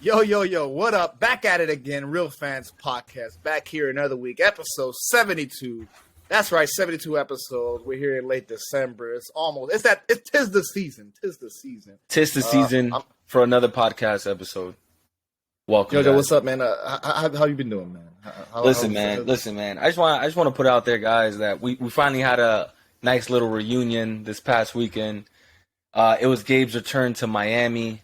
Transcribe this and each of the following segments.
Yo, what up? Back at it again, Real Fans Podcast. Back here another week, episode 72. That's right, 72 episodes. We're here in late December. It's tis the season. Tis the season For another podcast episode. Welcome. Jojo, what's up, man? How you been doing, man? Listen, man. I just want to put out there, guys, that we finally had a nice little reunion this past weekend. It was Gabe's return to Miami.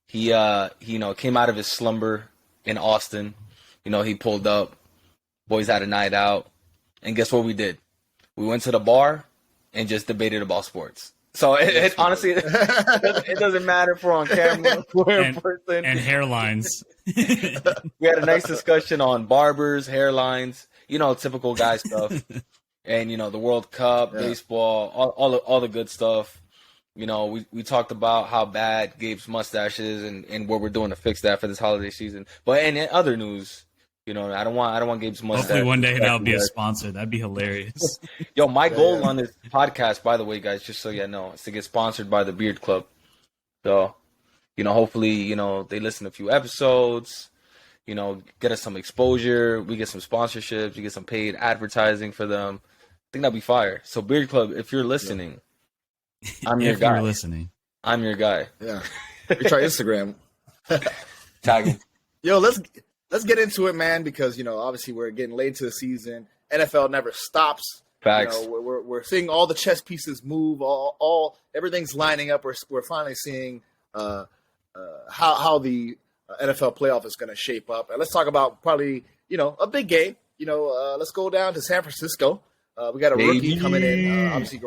He came out of his slumber in Austin. He pulled up. Boys had a night out. And guess what we did? We went to the bar and just debated about sports. So it honestly, it doesn't matter if we're on camera, we're in person. And hairlines. We had a nice discussion on barbers, hairlines, typical guy stuff. And, the World Cup, baseball, all the good stuff. We talked about how bad Gabe's mustache is and what we're doing to fix that for this holiday season. But in other news, I don't want Gabe's mustache. Hopefully one day that'll be a sponsor. That'd be hilarious. Yo, my goal on this podcast, by the way, guys, just so you know, is to get sponsored by the Beard Club. So, hopefully, they listen to a few episodes, get us some exposure. We get some sponsorships. You get some paid advertising for them. I think that'd be fire. So Beard Club, if you're listening, I'm your guy. If you're listening, I'm your guy. Yeah. We try Instagram. Tag him. Yo, let's get into it, man, because obviously we're getting late to the season. NFL never stops. Facts. We're seeing all the chess pieces move. All everything's lining up. We're finally seeing how the NFL playoff is going to shape up. And let's talk about probably a big game. Let's go down to San Francisco. We got a rookie coming in. Obviously,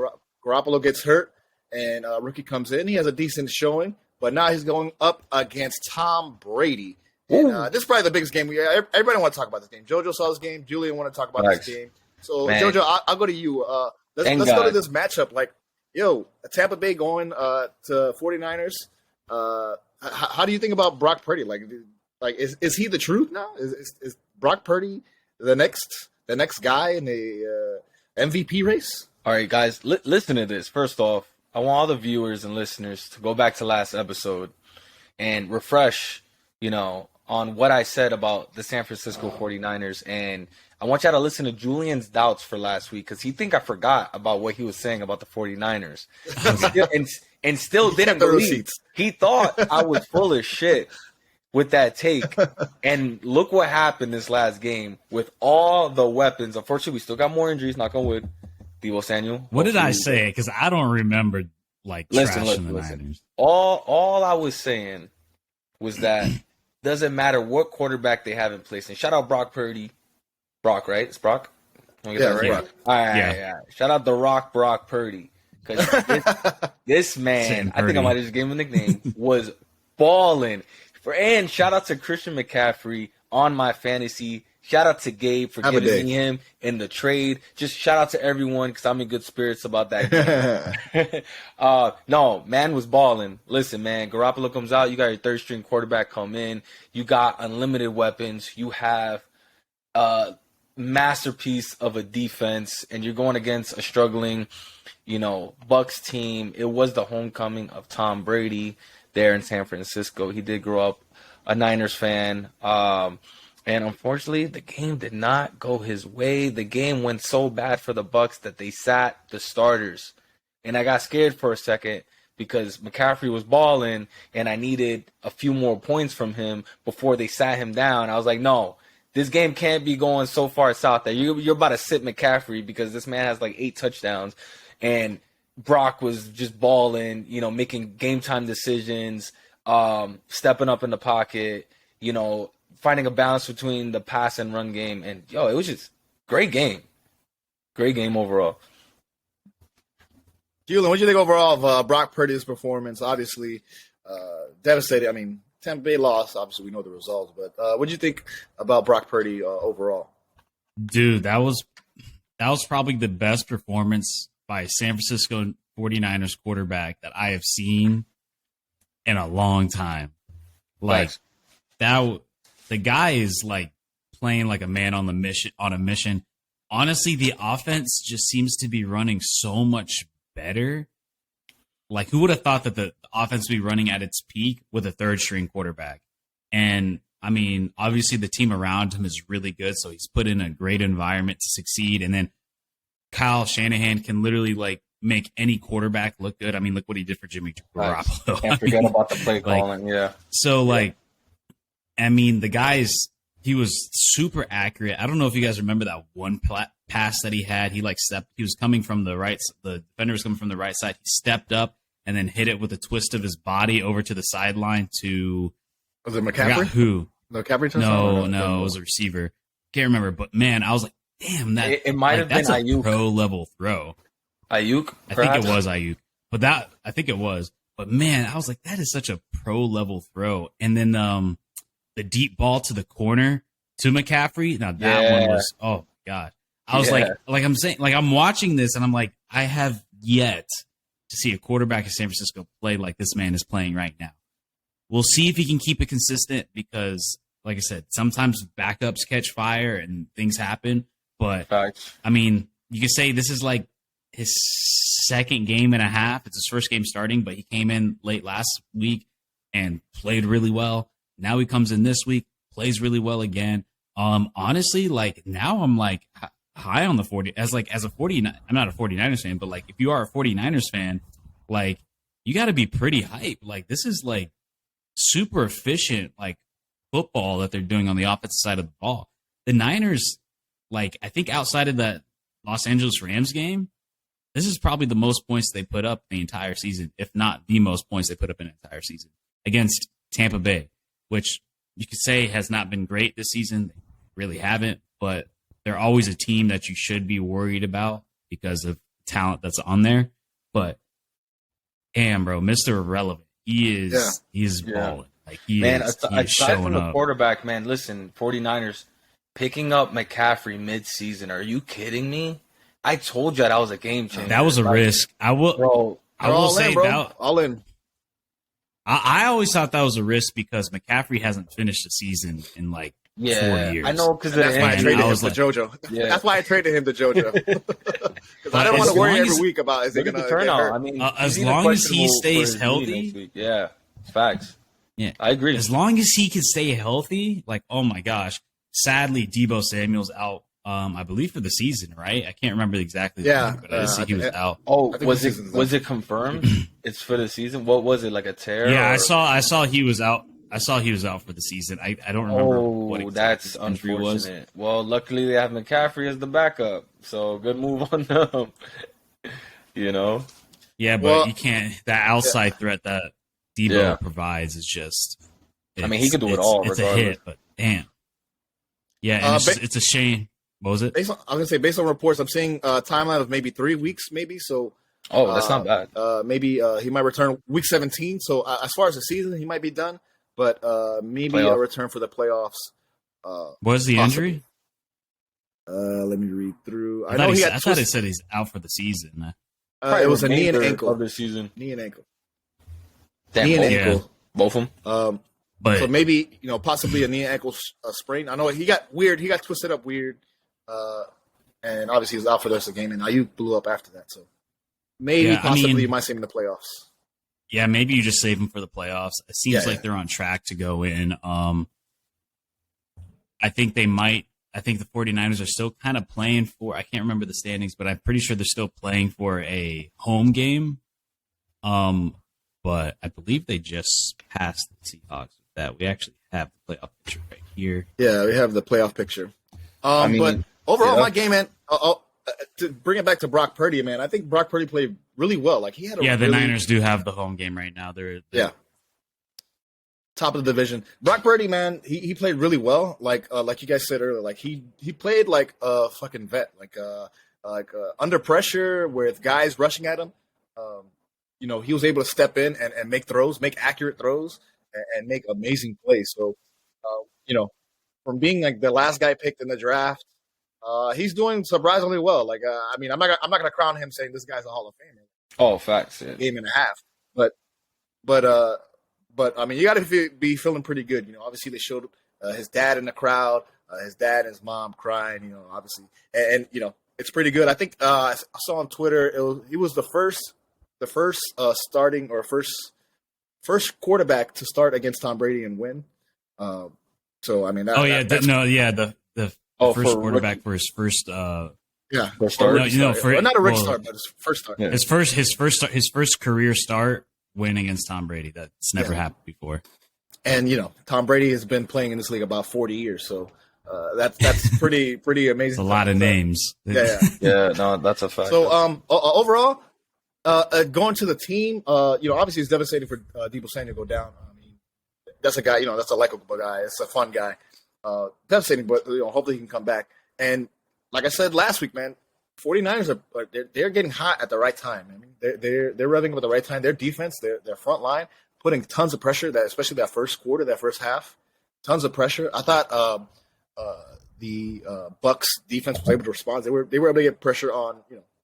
Garoppolo gets hurt, and a rookie comes in. He has a decent showing, but now he's going up against Tom Brady. And, this is probably the biggest game. Everybody want to talk about this game. JoJo saw this game. Julian want to talk about this game. So, man. JoJo, I'll go to you. Let's go to this matchup. Tampa Bay going to 49ers. How do you think about Brock Purdy? Is he the truth now? Is Brock Purdy the next guy in the MVP race? All right, guys, listen to this. First off, I want all the viewers and listeners to go back to last episode and refresh, on what I said about the San Francisco 49ers. And I want y'all to listen to Julian's doubts for last week because he think I forgot about what he was saying about the 49ers. and still didn't believe. He thought I was full of shit with that take. And look what happened this last game with all the weapons. Unfortunately, we still got more injuries, knock on wood. Deebo Samuel. What did I say? Because I don't remember trashing the Niners. All I was saying was that doesn't matter what quarterback they have in place. And shout out Brock Purdy. Brock, right? It's Brock? Yeah, right. Brock. All right, yeah. Shout out Brock Purdy. Because this man, I think I might have just gave him a nickname, was balling. And shout out to Christian McCaffrey on my fantasy. Shout out to Gabe for giving me him in the trade. Just shout out to everyone because I'm in good spirits about that game. No, man was balling. Listen, man, Garoppolo comes out. You got your third-string quarterback come in. You got unlimited weapons. You have a masterpiece of a defense, and you're going against a struggling, Bucs team. It was the homecoming of Tom Brady there in San Francisco. He did grow up a Niners fan. And unfortunately, the game did not go his way. The game went so bad for the Bucs that they sat the starters. And I got scared for a second because McCaffrey was balling and I needed a few more points from him before they sat him down. I was like, no, this game can't be going so far south that you're about to sit McCaffrey because this man has 8 touchdowns. And Brock was just balling, making game time decisions, stepping up in the pocket, finding a balance between the pass and run game. And, it was just great game. Great game overall. Julian, what do you think overall of Brock Purdy's performance? Obviously, devastated. I mean, Tampa Bay lost. Obviously, we know the results. But what do you think about Brock Purdy overall? Dude, that was probably the best performance by a San Francisco 49ers quarterback that I have seen in a long time. The guy is playing like a man on a mission. Honestly, the offense just seems to be running so much better. like, who would have thought that the offense would be running at its peak with a third string quarterback? And I mean, obviously the team around him is really good, so he's put in a great environment to succeed. And then Kyle Shanahan can literally like make any quarterback look good. I mean, look what he did for Jimmy Garoppolo. Can't forget about the play calling. Yeah. So like, I mean, he was super accurate. I don't know if you guys remember that one pass that he had. He was coming from the right. The defender was coming from the right side. He stepped up and then hit it with a twist of his body over to the sideline to. Was it McCaffrey? Who? No, McCaffrey. No, it was a receiver. Can't remember, but man, I was like, damn, that it might have been that's a Ayuk. pro level throw. Ayuk, I think it was Ayuk, but I think it was. But man, I was like, that is such a pro level throw. And then the deep ball to the corner to McCaffrey. Now that one was, oh god. I was like I'm saying, like I'm watching this and I'm like, I have yet to see a quarterback in San Francisco play like this man is playing right now. We'll see if he can keep it consistent because, like I said, sometimes backups catch fire and things happen. But Facts. I mean, you could say this is like his second game and a half. It's his first game starting, but he came in late last week and played really well. Now he comes in this week, plays really well again. Honestly, like now I'm like high on the 40 as a 49. I'm not a 49ers fan, but like if you are a 49ers fan, like you got to be pretty hype. Like this is like super efficient, like football that they're doing on the offensive side of the ball. The Niners, like I think outside of that Los Angeles Rams game, this is probably the most points they put up the entire season, if not the most points they put up in an entire season against Tampa Bay, which you could say has not been great this season. They really haven't, but they're always a team that you should be worried about because of talent that's on there. But damn, bro, Mr. Irrelevant. He's balling. Like he is aside showing from the up. quarterback, man, listen, 49ers picking up McCaffrey mid-season. Are you kidding me? I told you that was a game changer. That was a risk. I will say that all in. I always thought that was a risk because McCaffrey hasn't finished the season in like 4 years. I know because that's why I traded him to like, JoJo. Yeah. That's why I traded him to JoJo. Because I don't want to worry every week about is he going to turn get out. hurt. I mean, as long as he stays healthy. Yeah, facts. Yeah, I agree. As long as he can stay healthy, like oh my gosh. Sadly, Deebo Samuel's out. I believe for the season, right? I can't remember exactly. But I just see he was out. Oh, was it confirmed? It's for the season. What was it, like a tear? Yeah, I saw he was out. I saw he was out for the season. I don't remember what exactly that's unfortunate. Well, luckily they have McCaffrey as the backup, so good move on them. You know? Yeah, but you can't. That outside threat that Deebo provides is just. I mean, he could do it all. It's a hit, but damn. Yeah, and it's a shame. What was it? I was gonna say, based on reports, I'm seeing a timeline of maybe 3 weeks, maybe. So, that's not bad. Maybe he might return week 17. So, as far as the season, he might be done. But maybe a return for the playoffs. What is the injury? Let me read through. I thought it said he's out for the season. It was a knee and ankle of the season. Knee and ankle. Damn, knee and ankle. Both of them. But so maybe possibly a knee and ankle sprain. I know he got weird. He got twisted up weird, and obviously he was out for the rest of the game. And Ayuk blew up after that. So maybe possibly you might see him in the playoffs. Yeah, maybe you just save him for the playoffs. It seems like they're on track to go in. I think they might. I think the 49ers are still kind of playing for. I can't remember the standings, but I'm pretty sure they're still playing for a home game. But I believe they just passed the Seahawks with that. We actually have the playoff picture right here. Yeah, we have the playoff picture. But overall, my game, man. To bring it back to Brock Purdy, man, I think Brock Purdy played really well. Like he had the Niners do have the home game right now. They're top of the division. Brock Purdy, man, he played really well. Like you guys said earlier, like he played like a fucking vet, like under pressure with guys rushing at him. He was able to step in and make throws, make accurate throws, and make amazing plays. So, from being like the last guy picked in the draft, he's doing surprisingly well. Like, I'm not gonna crown him saying this guy's a Hall of Famer. Oh, facts. Yeah. Game and a half, but I mean, you got to be feeling pretty good. Obviously they showed his dad in the crowd, his dad and his mom crying. Obviously, and it's pretty good. I think I saw on Twitter he was the first the first starting or first quarterback to start against Tom Brady and win. So I mean, the first quarterback for his first. First start. Not a start, but his first start. Yeah. His first career start win against Tom Brady. That's never happened before. And Tom Brady has been playing in this league about 40 years, so that's pretty amazing. It's a lot of names. Yeah. No, that's a fact. So overall, going to the team, obviously it's devastating for Deebo Samuel to go down. I mean, that's a guy, that's a likable guy. It's a fun guy. Devastating, but hopefully he can come back. And like I said last week, man, 49ers they're getting hot at the right time. I mean, they're revving up at the right time. Their defense, their front line, putting tons of pressure. Especially that first quarter, that first half, tons of pressure. I thought the Bucks defense was able to respond. They were able to get pressure on.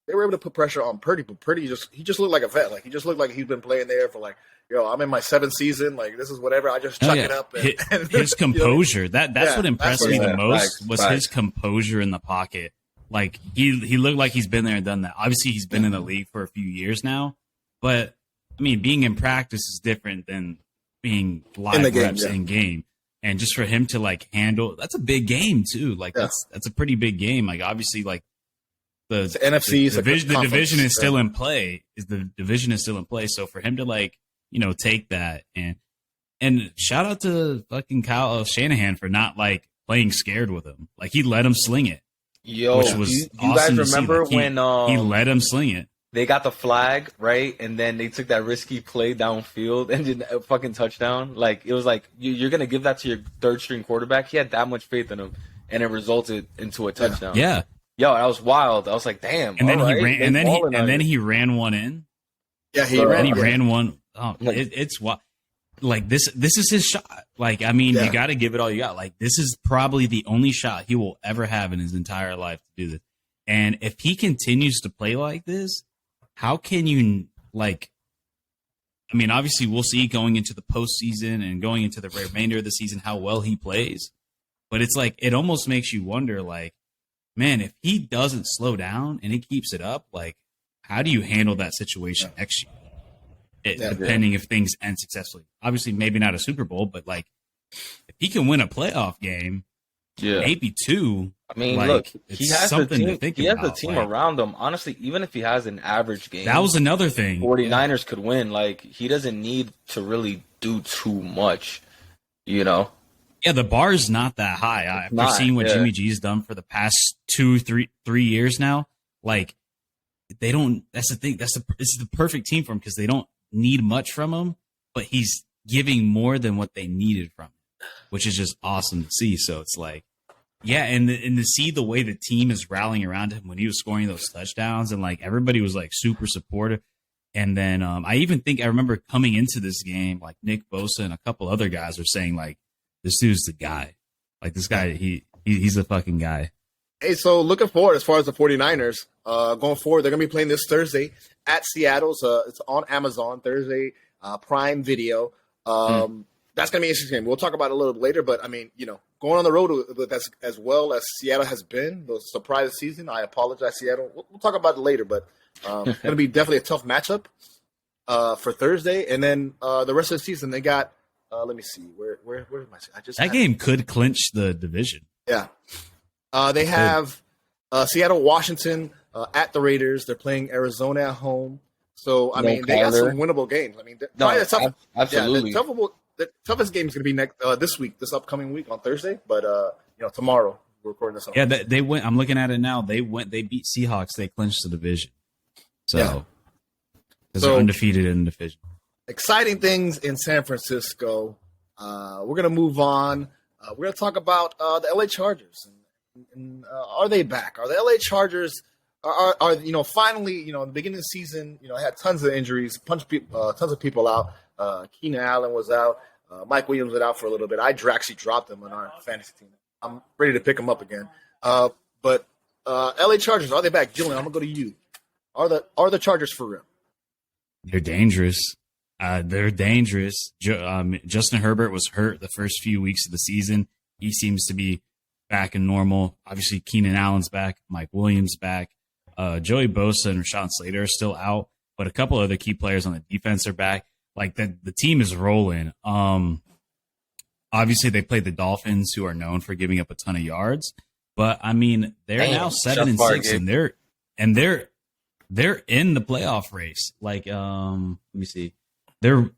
They were able to put pressure on Purdy, but Purdy just looked like a vet. Like he just looked like he's been playing there for I'm in my 7th season. Like this is whatever. I just chuck it up. And his composure. That's what impressed me the most was his composure in the pocket. Like he looked like he's been there and done that. Obviously, he's been in the league for a few years now, but I mean, being in practice is different than being live reps in game. And just for him to handle, that's a big game too. That's a pretty big game. Like obviously, the NFC, the division is still in play. The division is still in play. So for him to take that and shout out to fucking Kyle Shanahan for not playing scared with him. Like he let him sling it. Yo, which was you awesome guys remember when he let him sling it? They got the flag, right? And then they took that risky play downfield and did a fucking touchdown. It was you're going to give that to your third string quarterback. He had that much faith in him, and it resulted into a touchdown. Yeah. Yo, that was wild. I was like, damn. And then he ran one in. Yeah, he ran one. Oh, it's wild. This is his shot. You got to give it all you got. This is probably the only shot he will ever have in his entire life to do this. And if he continues to play like this, how can you obviously we'll see going into the postseason and going into the remainder of the season how well he plays. But it's it almost makes you wonder, man, if he doesn't slow down and he keeps it up, how do you handle that situation next year? Depending if things end successfully. Obviously, maybe not a Super Bowl, but if he can win a playoff game, maybe 2. I mean, look, he has something to think about. He has the team around him. Honestly, even if he has an average game, that was another thing. 49ers could win. He doesn't need to really do too much, Yeah, the bar is not that high. After seeing what Jimmy G's done for the past 3 years now, they don't. That's the thing. This is the perfect team for him because they don't need much from him, but he's giving more than what they needed from him, which is just awesome to see. So it's and to see the way the team is rallying around him when he was scoring those touchdowns and everybody was super supportive. And then I remember coming into this game, Nick Bosa and a couple other guys were saying this dude's the guy. This guy, he's a fucking guy. Hey, so looking forward as far as the 49ers, going forward, they're going to be playing this Thursday at Seattle. So it's on Amazon Thursday, Prime Video. That's going to be an interesting game. We'll talk about it a little bit later, but I mean, going on the road with as well as Seattle has been, the surprise season. I apologize, Seattle. We'll talk about it later, but going to be definitely a tough matchup for Thursday. And then the rest of the season, they got, let me see, where am I? That game could clinch the division. Yeah. They have Seattle, Washington at the Raiders. They're playing Arizona at home. So, I mean, they got some winnable games. I mean, absolutely. The toughest game is going to be this upcoming week on Thursday. But, tomorrow we're recording this on. Yeah, they went. I'm looking at it now. They beat Seahawks. They clinched the division. So, because they're undefeated in the division. Exciting things in San Francisco. We're going to move on. We're going to talk about the LA Chargers. And are they back? Are the LA Chargers are finally, in the beginning of the season, had tons of injuries, tons of people out. Keenan Allen was out. Mike Williams was out for a little bit. I actually dropped him on our fantasy team. I'm ready to pick him up again. But LA Chargers, are they back? Julian, I'm gonna go to you. Are the Chargers for real? They're dangerous. They're dangerous. Justin Herbert was hurt the first few weeks of the season. He seems to be back in normal. Obviously, Keenan Allen's back. Mike Williams back. Joey Bosa and Rashawn Slater are still out. but a couple other key players on the defense are back. Like the team is rolling. Obviously they played the Dolphins, who are known for giving up a ton of yards, but I mean they're now 7-6, and they're in the playoff race. Like let me see, they're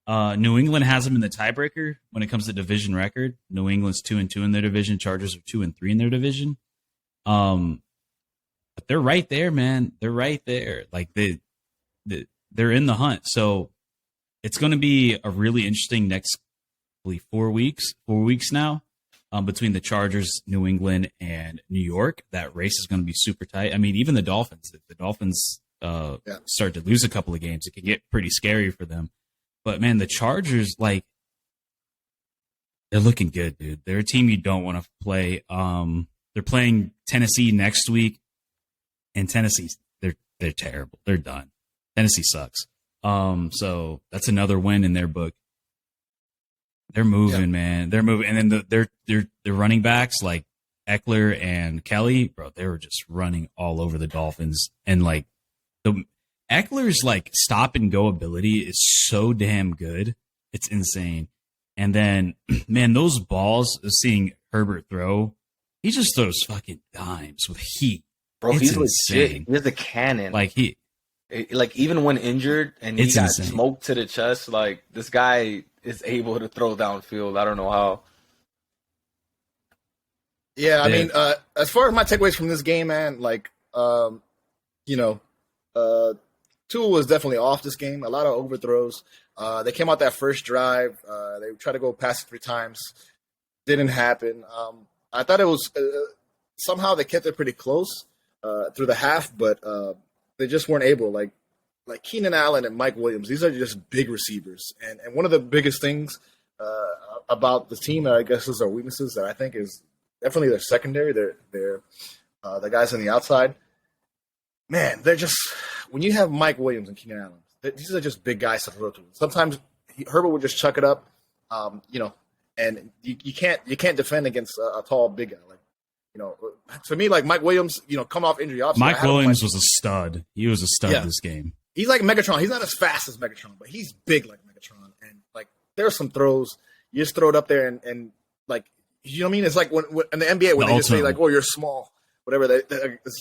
New England has them in the tiebreaker when it comes to division record. New England's 2-2 in their division. Chargers are 2-3 in their division. But they're right there, man. They're right there. Like they're in the hunt. So it's going to be a really interesting next 4 weeks now, between the Chargers, New England, and New York. That race is going to be super tight. I mean, even the Dolphins. If the Dolphins start to lose a couple of games, it could get pretty scary for them. But man, the Chargers, like, they're looking good, dude. They're a team you don't want to play. They're playing Tennessee next week, and Tennessee, they're terrible. They're done. Tennessee sucks. So that's another win in their book. They're moving, man. They're moving, and then their running backs like Eckler and Kelly, bro. They were just running all over the Dolphins, and like Eckler's like stop and go ability is so damn good. It's insane. And then, man, those balls, seeing Herbert throw, he just throws fucking dimes with heat. Bro, it's he's insane. legit. He's a cannon. Like even when injured and he got insane. smoked to the chest, like this guy is able to throw downfield. I don't know how. Yeah, I mean, as far as my takeaways from this game, man, like, Tua was definitely off this game. A lot of overthrows. They came out that first drive. They tried to go past it 3 times. Didn't happen. I thought it was somehow they kept it pretty close through the half, but they just weren't able. Like Keenan Allen and Mike Williams, these are just big receivers. And one of the biggest things about the team, I guess, is their weaknesses that I think is definitely their secondary. They're the guys on the outside. Man, they're just – when you have Mike Williams and Keenan Allen, these are just big guys to throw to. Sometimes Herbert would just chuck it up, and you can't defend against a tall, big guy. Like, for me, like Mike Williams, coming off injury. Mike Williams was a stud. He was a stud this game. He's like Megatron. He's not as fast as Megatron, but he's big like Megatron. And, like, there are some throws. You just throw it up there and like, you know what I mean? It's like when in the NBA when they just say, like, oh, you're small. Whatever,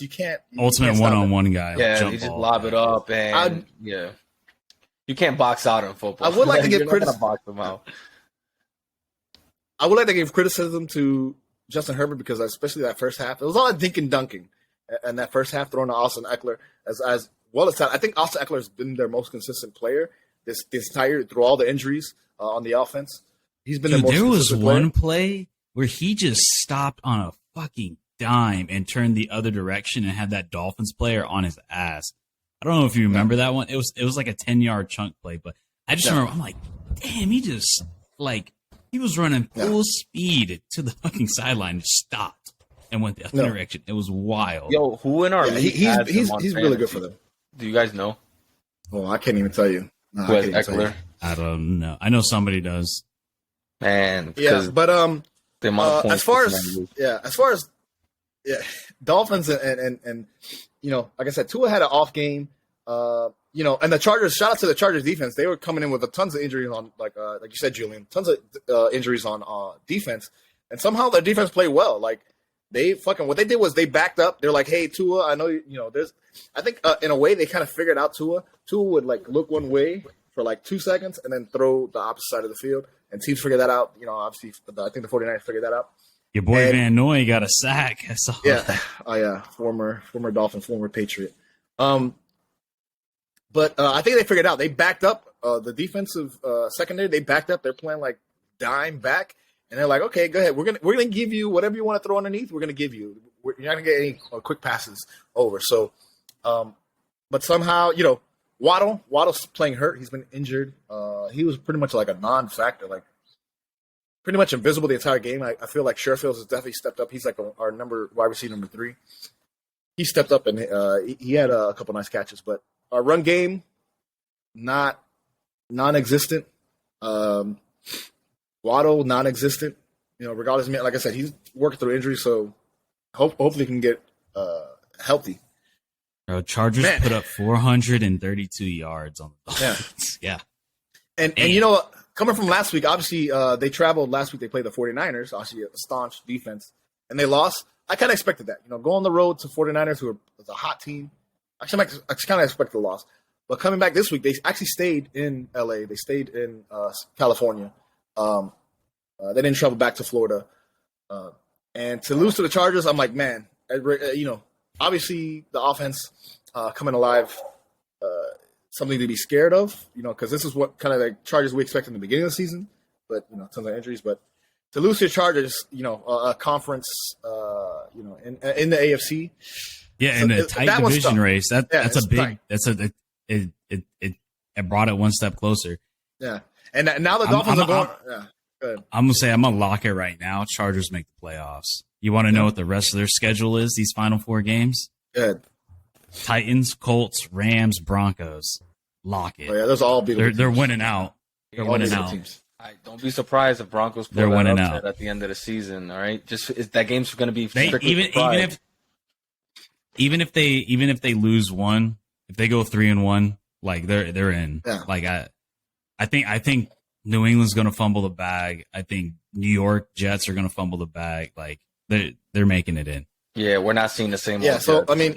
you can't. Ultimate one-on-one guy. Yeah, you just lob it up, and you can't box out in football. I would like to give criticism. Box them out. I would like to give criticism to Justin Herbert because especially that first half, it was all dink and dunking, and that first half throwing to Austin Eckler as well as that. I think Austin Eckler has been their most consistent player this entire through all the injuries on the offense. He's been their most consistent player. There was one play where he just stopped on a fucking dime and turned the other direction and had that Dolphins player on his ass. I don't know if you remember that one. It was like a 10-yard chunk play, but I just remember I'm like, damn, he just like he was running full speed to the fucking sideline, just stopped and went the other direction. It was wild. Yo, who in our league he's really good for them. Do you guys know? Oh, I can't even tell you. No, who has Eckler? I don't know. I know somebody does. Man, but as far as Dolphins and like I said, Tua had an off game. And the Chargers. Shout out to the Chargers defense. They were coming in with tons of injuries on, like you said, Julian. Tons of injuries on defense, and somehow their defense played well. Like what they did was they backed up. They're like, hey, Tua, I know there's. I think in a way they kind of figured out Tua. Tua would like look one way for like 2 seconds and then throw the opposite side of the field. And teams figured that out. Obviously, I think the 49ers figured that out. Your boy Van Noy got a sack. Yeah. Oh, yeah. Former Dolphin, former Patriot. But I think they figured it out. They backed up the defensive secondary. They backed up. They're playing like dime back, and they're like, okay, go ahead. We're gonna give you whatever you want to throw underneath. We're gonna give you. You're not gonna get any quick passes over. So, but somehow, Waddle's playing hurt. He's been injured. He was pretty much like a non-factor, like pretty much invisible the entire game. I feel like Sherfield has definitely stepped up. He's like our wide receiver number 3. He stepped up and he had a couple nice catches, but our run game non-existent. Waddle non-existent. Regardless, like I said, he's working through injury, so hopefully he can get healthy. Chargers put up 432 yards on the Dolphins. Yeah. And you know, coming from last week, obviously they traveled last week. They played the 49ers, obviously a staunch defense, and they lost. I kind of expected that. You know, go on the road to 49ers, who was a hot team. Actually, I kind of expected the loss. But coming back this week, they actually stayed in L.A. They stayed in California. They didn't travel back to Florida. And to lose to the Chargers, I'm like, man, you know, obviously the offense coming alive, something to be scared of, you know, because this is what kind of the Chargers we expect in the beginning of the season. But, you know, tons of injuries. But to lose to the Chargers, you know, a conference, you know, in the AFC. Yeah, in a tight division race. That's a big tight. It brought it one step closer. Yeah. And now the Dolphins are going. Yeah. Good. I'm gonna say I'm gonna lock it right now. Chargers make the playoffs. You want to know what the rest of their schedule is? These final 4 games. Good. Titans, Colts, Rams, Broncos. Lock it. Oh, yeah, those all be. They're winning out. They're winning out. Don't be surprised if Broncos pull that upset at the end of the season. All right, that game's going to be even if they lose one, if they go 3-1, like they're in. Yeah. Like I think New England's going to fumble the bag. I think New York Jets are going to fumble the bag. Like they're making it in. Yeah, we're not seeing the same. Yeah, so Jets. I mean,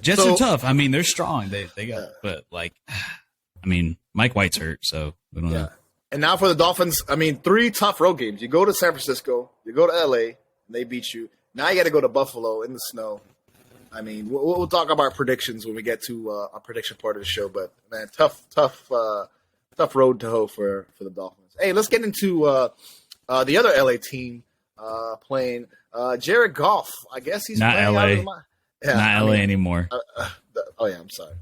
Jets are tough. I mean, they're strong. They got, but like, I mean, Mike White's hurt, so we don't know. And now for the Dolphins, I mean, 3 tough road games. You go to San Francisco, you go to LA, and they beat you. Now you got to go to Buffalo in the snow. I mean, we'll talk about our predictions when we get to our prediction part of the show. But man, tough road to hoe for the Dolphins. Hey, let's get into the other LA team playing Jared Goff. I guess he's not playing LA. Not LA anymore. Oh yeah, I'm sorry.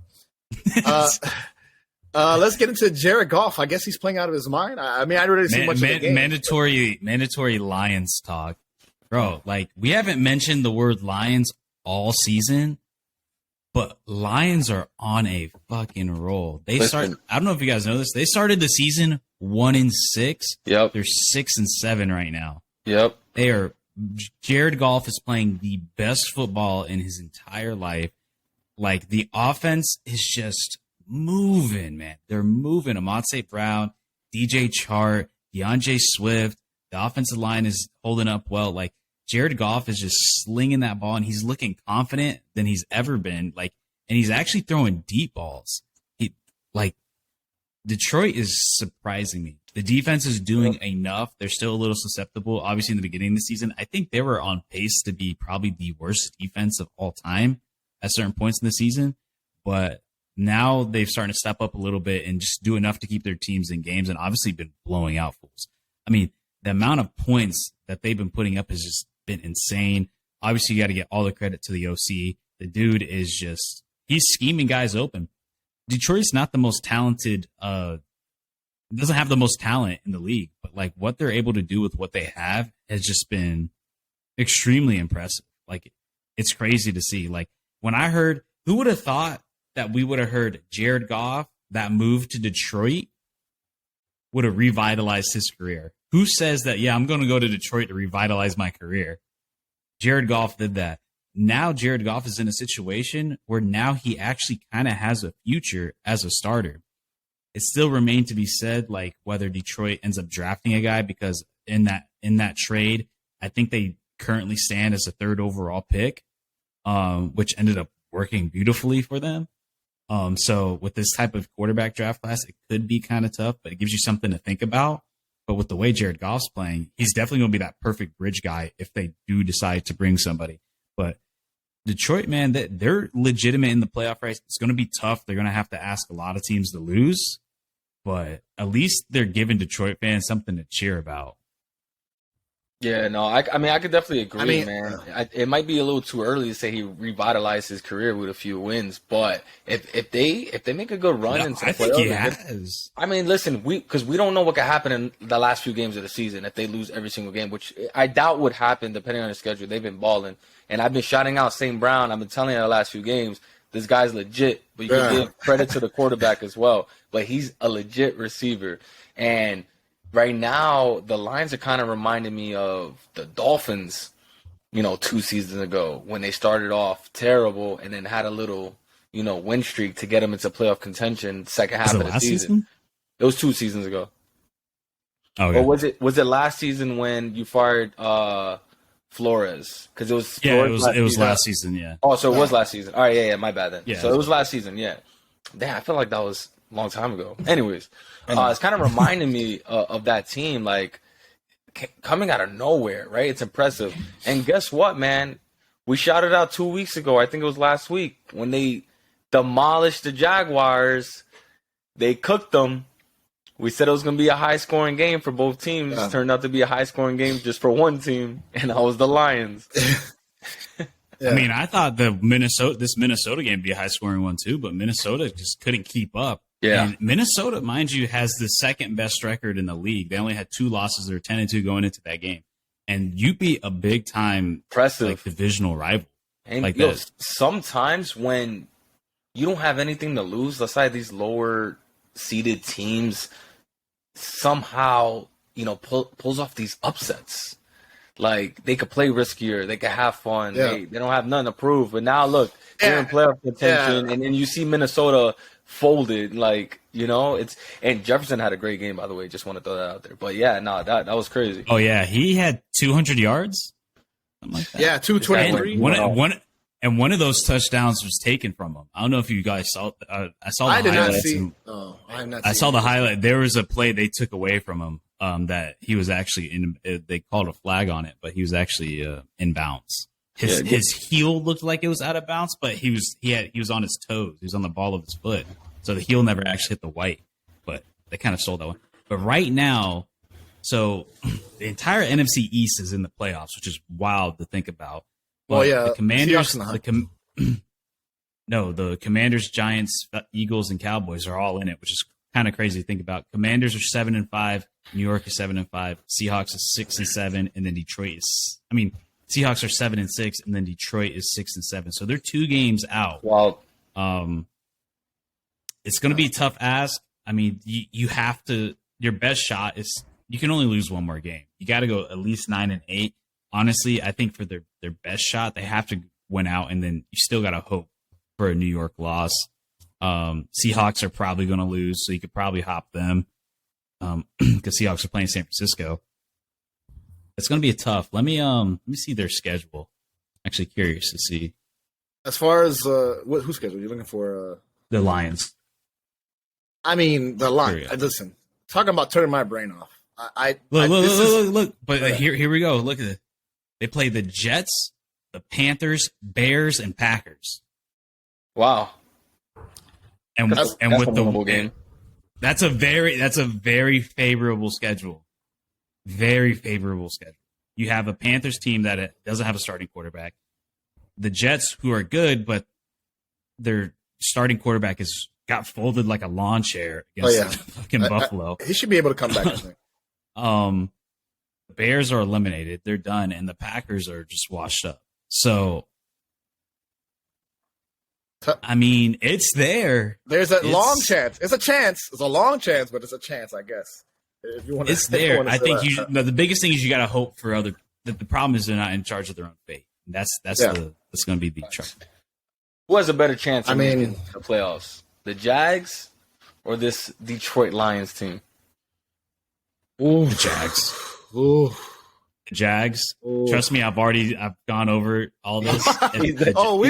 Let's get into Jared Goff. I guess he's playing out of his mind. I mean, I didn't really see much of the game. Mandatory Lions talk, bro. Like, we haven't mentioned the word Lions all season, but Lions are on a fucking roll. I don't know if you guys know this. They started the season 1-6. Yep. They're 6-7 right now. Yep. Jared Goff is playing the best football in his entire life. Like, the offense is just moving, man. They're moving. Amon-Ra Brown, DJ Chark, DeAndre Swift. The offensive line is holding up well. Like, Jared Goff is just slinging that ball, and he's looking confident than he's ever been. Like, and he's actually throwing deep balls. Detroit is surprising me. The defense is doing enough. They're still a little susceptible. Obviously, in the beginning of the season, I think they were on pace to be probably the worst defense of all time at certain points in the season. But now they've started to step up a little bit and just do enough to keep their teams in games, and obviously been blowing out fools. I mean, the amount of points that they've been putting up has just been insane. Obviously, you got to get all the credit to the OC. The dude is just, he's scheming guys open. Detroit's not the most talented, doesn't have the most talent in the league, but like what they're able to do with what they have has just been extremely impressive. Like, it's crazy to see. Like, when I heard, who would have thought that we would have heard Jared Goff, that move to Detroit, would have revitalized his career? Who says that, yeah, I'm going to go to Detroit to revitalize my career? Jared Goff did that. Now Jared Goff is in a situation where now he actually kind of has a future as a starter. It still remains to be said, like, whether Detroit ends up drafting a guy, because in that trade, I think they currently stand as a 3rd overall pick, which ended up working beautifully for them. So with this type of quarterback draft class, it could be kind of tough, but it gives you something to think about. But with the way Jared Goff's playing, he's definitely going to be that perfect bridge guy if they do decide to bring somebody. But Detroit, man, they're legitimate in the playoff race. It's going to be tough. They're going to have to ask a lot of teams to lose, but at least they're giving Detroit fans something to cheer about. Yeah, no, I mean, I could definitely agree, man. It might be a little too early to say he revitalized his career with a few wins, but if they make a good run into the playoffs, think he has. I mean, listen, because we don't know what could happen in the last few games of the season if they lose every single game, which I doubt would happen depending on the schedule. They've been balling, and I've been shouting out St. Brown. I've been telling you the last few games, this guy's legit, but you can give credit to the quarterback as well. But he's a legit receiver, and right now, the Lions are kind of reminding me of the Dolphins 2 seasons ago when they started off terrible and then had a little, win streak to get them into playoff contention second half of the season. It was 2 seasons ago. Okay. Or was it last season when you fired Flores? Because it was Flores it was last season. Yeah. Oh, so it was last season. All right, yeah, my bad then. Yeah, so it was last season. Yeah. Damn, I feel like that was a long time ago. Anyways, it's kind of reminding me of that team, like coming out of nowhere, right? It's impressive. And guess what, man? We shouted out 2 weeks ago. I think it was last week when they demolished the Jaguars. They cooked them. We said it was going to be a high-scoring game for both teams. Yeah. Turned out to be a high-scoring game just for one team, and that was the Lions. I mean, I thought this Minnesota game would be a high-scoring one too, but Minnesota just couldn't keep up. Yeah. And Minnesota, mind you, has the second-best record in the league. They only had 2 losses. They're 10-2 going into that game. And you beat a big-time divisional rival. And like that. Sometimes when you don't have anything to lose, let's say these lower-seeded teams somehow, pulls off these upsets. Like, they could play riskier. They could have fun. Yeah. They don't have nothing to prove. But now, look, they're in playoff contention. And then you see Minnesota folded. Like, and Jefferson had a great game, by the way. Just want to throw that out there. But, yeah, no, that was crazy. Oh, yeah. He had 200 yards. Something like that. Yeah, 223. One of those touchdowns was taken from him. I don't know if you guys saw. I saw the I did not highlights. see. Oh, I have not. I saw the highlight. There was a play they took away from him. That he was actually in. They called a flag on it, but he was actually in bounds. His heel looked like it was out of bounds, but he was on his toes. He was on the ball of his foot, so the heel never actually hit the white. But they kind of stole that one. But right now, so the entire NFC East is in the playoffs, which is wild to think about. But the Commanders, the Commanders, Giants, Eagles, and Cowboys are all in it, which is kind of crazy to think about. Commanders are 7-5, New York is 7-5, Seahawks is 6-7, and then Seahawks are 7-6, and then Detroit is 6-7. So they're 2 games out. Wow. It's going to be a tough ask. I mean, you have to. Your best shot is you can only lose one more game. You got to go at least 9-8. Honestly, I think for their best shot, they have to win out, and then you still got to hope for a New York loss. Seahawks are probably going to lose, so you could probably hop them because Seahawks are playing San Francisco. It's going to be a tough. Let me see their schedule. Actually, curious to see. As far as whose schedule you're looking for? The Lions. I mean, the Lions. Listen, talking about turning my brain off. Look. But here we go. Look at it. They play the Jets, the Panthers, Bears, and Packers. Wow. And that's with a winnable game. That's a very favorable schedule. Very favorable schedule. You have a Panthers team that doesn't have a starting quarterback. The Jets, who are good, but their starting quarterback got folded like a lawn chair against fucking Buffalo. He should be able to come back, I think. The Bears are eliminated. They're done. And the Packers are just washed up. So, I mean, it's there. There's a long chance. It's a chance. It's a long chance, but it's a chance, I guess. If you want to, it's there. I think the biggest thing is you got to hope for other. The problem is they're not in charge of their own fate. That's going to be the trouble. Who has a better chance? In the playoffs, the Jags or this Detroit Lions team? Ooh, the Jags. Ooh. The Jags. Ooh. Trust me, I've gone over all this. We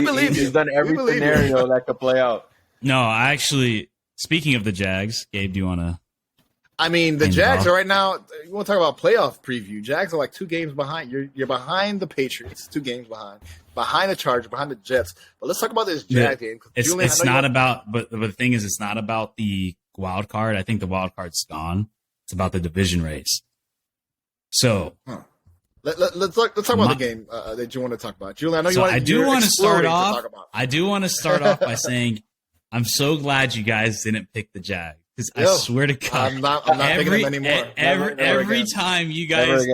believe he's done every scenario that could play out. No, speaking of the Jags, Gabe, do you want to? I mean, the Jags are right now. You want to talk about playoff preview? Jags are like 2 games behind. You're behind the Patriots, 2 games behind the Chargers, behind the Jets. But let's talk about this Jags game. It's not about. But the thing is, it's not about the wild card. I think the wild card's gone. It's about the division race. So let's talk about the game that you want to talk about, Julian. I know I do want to start off. I do want to start off by saying I'm so glad you guys didn't pick the Jags. Because I swear to God, I'm not picking them anymore. Every time you guys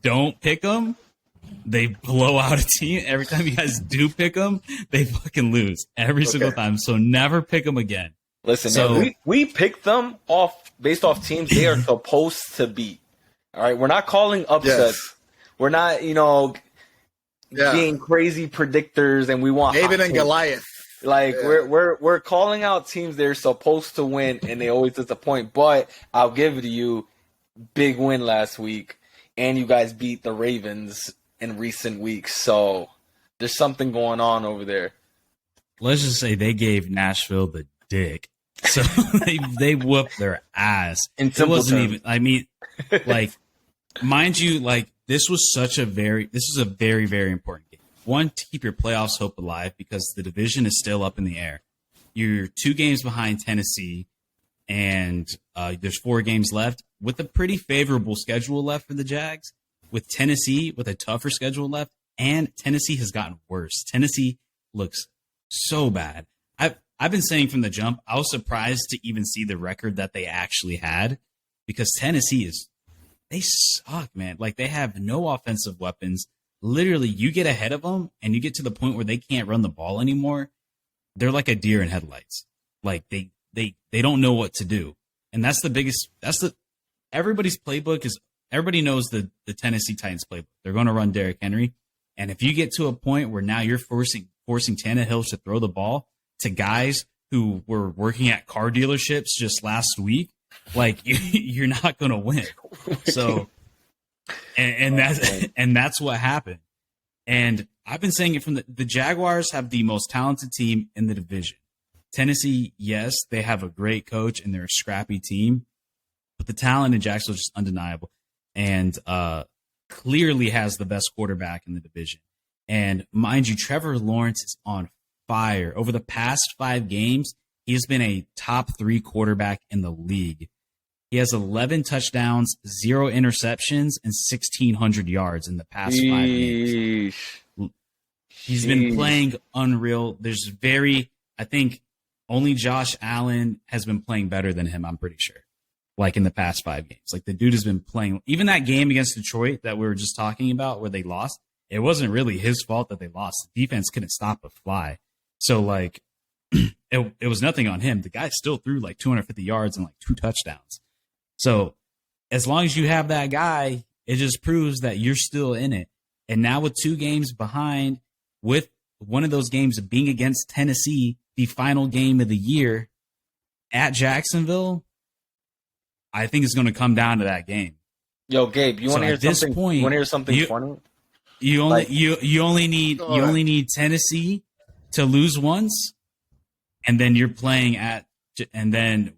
don't pick them, they blow out a team. Every time you guys do pick them, they fucking lose every single time. So never pick them again. Listen, man, we picked them based off teams they are supposed to beat. All right, we're not calling upsets. Yes. we're not, being crazy predictors, and we want David and Goliath. Like we're calling out teams they're supposed to win, and they always disappoint. But I'll give it to you, big win last week, and you guys beat the Ravens in recent weeks. So there's something going on over there. Let's just say they gave Nashville the dick. So they whooped their ass. It wasn't even. I mean, like, mind you, like this was a very, very important game. One, to keep your playoffs hope alive because the division is still up in the air. You're 2 games behind Tennessee, and there's 4 games left with a pretty favorable schedule left for the Jags. With Tennessee with a tougher schedule left, and Tennessee has gotten worse. Tennessee looks so bad. I've been saying from the jump, I was surprised to even see the record that they actually had because Tennessee they suck, man. Like they have no offensive weapons. Literally, you get ahead of them and you get to the point where they can't run the ball anymore. They're like a deer in headlights. Like they don't know what to do. And that's the biggest, everybody's playbook is, everybody knows the Tennessee Titans playbook. They're going to run Derrick Henry. And if you get to a point where now you're forcing Tannehill to throw the ball to guys who were working at car dealerships just last week, like you're not going to win. So, and that's what happened. And I've been saying it from the Jaguars have the most talented team in the division. Tennessee, yes, they have a great coach and they're a scrappy team, but the talent in Jacksonville is just undeniable. And clearly has the best quarterback in the division. And mind you, Trevor Lawrence is on fire. Over the past 5 games, he has been a top 3 quarterback in the league. He has 11 touchdowns, 0 interceptions, and 1,600 yards in the past 5 games. He's been playing unreal. I think only Josh Allen has been playing better than him, I'm pretty sure. Like in the past 5 games. Like the dude has been playing, even that game against Detroit that we were just talking about where they lost, it wasn't really his fault that they lost. The defense couldn't stop a fly. So like it was nothing on him. The guy still threw like 250 yards and like 2 touchdowns. So as long as you have that guy, it just proves that you're still in it. And now with 2 games behind, with one of those games being against Tennessee, the final game of the year at Jacksonville, I think it's going to come down to that game. Yo, Gabe, you want to hear something? You want to hear something funny? You only need Tennessee to lose once, and then you're playing and then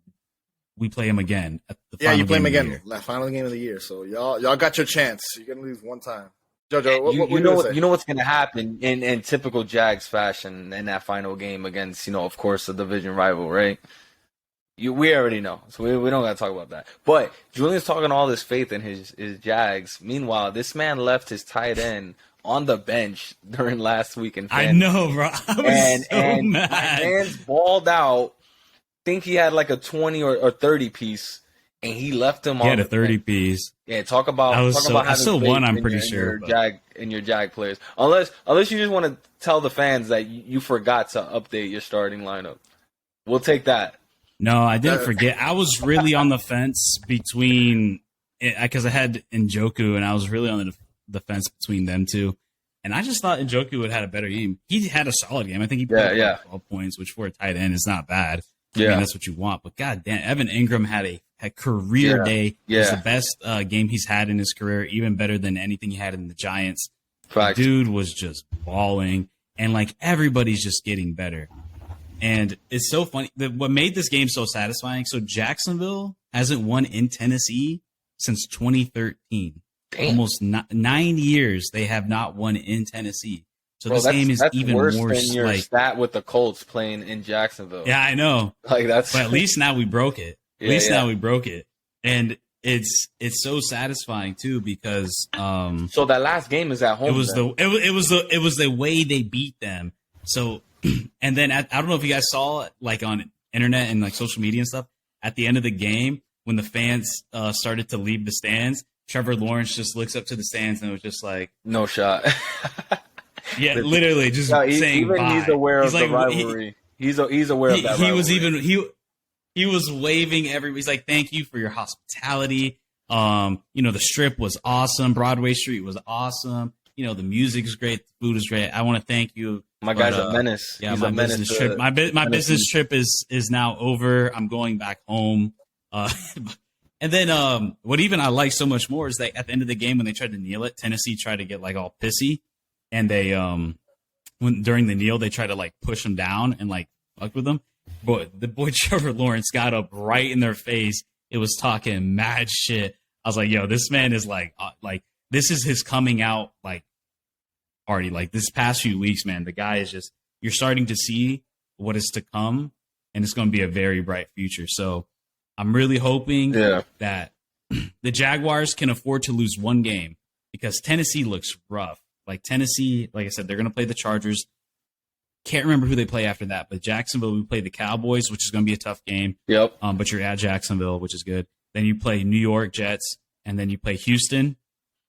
we play them again. At the final you play them again. The final game of the year. So y'all got your chance. You're gonna lose one time. JoJo, you know what's gonna happen in typical Jags fashion in that final game against of course the division rival, right? We already know, so we don't gotta talk about that. But Julian's talking all this faith in his Jags. Meanwhile, this man left his tight end on the bench during last week in fantasy. I know, bro. I was so mad. My man's balled out. Think he had like a 20 or 30 piece, and he left him on. He had a the 30 bench. piece. Yeah, talk about I having still faith won. I'm in pretty your, sure. In your Jag players, unless you just want to tell the fans that you forgot to update your starting lineup. We'll take that. No, I didn't forget. I was really on the fence between because I had Njoku, and I was really on the fence between them two. And I just thought Njoku would have had a better game. He had a solid game. I think he put up 12 points, which for a tight end is not bad. Yeah, I mean, that's what you want. But goddamn, Evan Ingram had a career day. Yeah. It was the best game he's had in his career, even better than anything he had in the Giants. Fact. The dude was just balling, and like everybody's just getting better. And it's so funny. What made this game so satisfying, so Jacksonville hasn't won in Tennessee since 2013. Damn. Almost 9 years they have not won in Tennessee. So this game is even worse more than your stat with the Colts playing in Jacksonville. Yeah, I know. But at least now we broke it. Now we broke it. And it's so satisfying too because so that last game is at home. It was the way they beat them. So and then I don't know if you guys saw like on internet and like social media and stuff at the end of the game when the fans started to leave the stands, Trevor Lawrence just looks up to the stands and it was just like no shot. Yeah, literally just saying even bye. He's aware of the rivalry. He's aware of that. He was even he was waving everybody. He's like, "Thank you for your hospitality. The Strip was awesome. Broadway Street was awesome. The music's great. The food is great. I want to thank you. My guy's a menace. Yeah, He's my a business menace trip. My business trip is now over. I'm going back home. And then what even I like so much more is that at the end of the game when they tried to kneel it, Tennessee tried to get like all pissy, and they during the kneel they tried to like push them down and like fuck with them. But the boy Trevor Lawrence got up right in their face. It was talking mad shit. I was like, yo, this man is like this is his coming out like party. Like this past few weeks, man, the guy is just you're starting to see what is to come, and it's going to be a very bright future. So I'm really hoping that the Jaguars can afford to lose one game because Tennessee looks rough. Like Tennessee, like I said, they're going to play the Chargers. Can't remember who they play after that, but Jacksonville, we play the Cowboys, which is going to be a tough game. Yep. But you're at Jacksonville, which is good. Then you play New York Jets, and then you play Houston,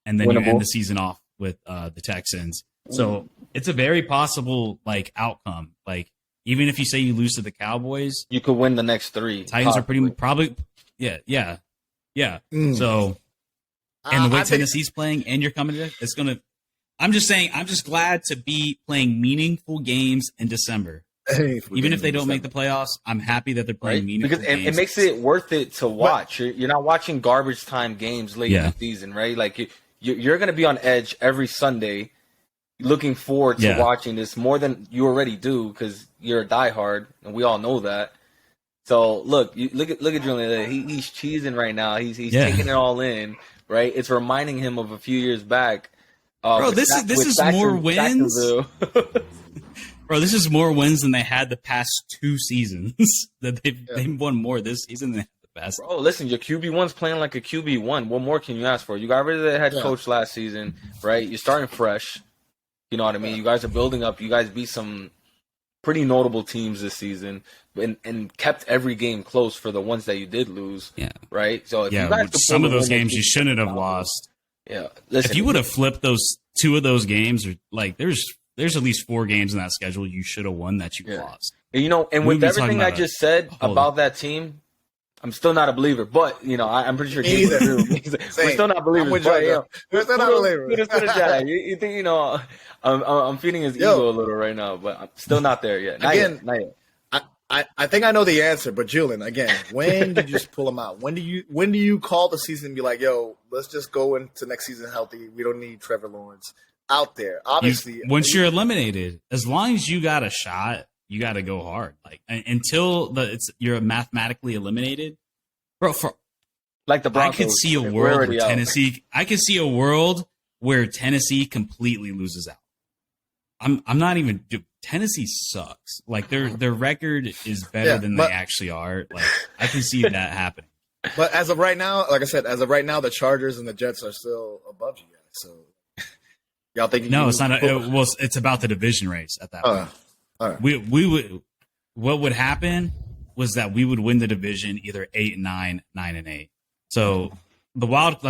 and then you end the season off with the Texans. So it's a very possible like outcome. Like even if you say you lose to the Cowboys, you could win the next three. Titans are probably yeah. So and the way Tennessee's playing, and you're coming to it's gonna. I'm just saying. I'm just glad to be playing meaningful games in December. Even if they don't make the playoffs, I'm happy that they're playing meaningful because games. it makes it worth it to watch. You're not watching garbage time games late in the season, right? Like you're going to be on edge every Sunday, looking forward to watching this more than you already do because you're a diehard, and we all know that. So look at Julian. He's cheesing right now. He's taking it all in, right? It's reminding him of a few years back. Bro, this is more wins. Bro, this is more wins than they had the past 2 seasons. That they've won more this season than they had the past. Bro, listen, your QB1's playing like a QB1. What more can you ask for? You got rid of the head coach last season, right? You're starting fresh. You know what I mean? You guys are building up. You guys beat some pretty notable teams this season and kept every game close for the ones that you did lose. Yeah. Right? So if you guys some of those games you shouldn't have lost. Yeah. Listen, if you would have flipped those 2 of those games, or like there's at least 4 games in that schedule you should have won that you lost. And with everything I just said about that team, I'm still not a believer. But I'm pretty sure we're still not believers. We're still not believers. You think I'm feeding his ego a little right now, but I'm still not there yet. Not yet. I think I know the answer, but Julian, again, when did you just pull him out? When do you call the season and be like, yo, let's just go into next season healthy. We don't need Trevor Lawrence out there. Obviously, once you're eliminated, as long as you got a shot, you got to go hard. Like until you're mathematically eliminated, bro. For like the Broncos, I could see a world where Tennessee. I could see a world where Tennessee completely loses out. I'm not even. Tennessee sucks. Like their record is better than they actually are. Like I can see that happening. But as of right now, like I said, the Chargers and the Jets are still above you guys. So y'all think? No, it's not. It's about the division race at that point. All right. We would. What would happen was that we would win the division either 8-9, 9-8. So the wild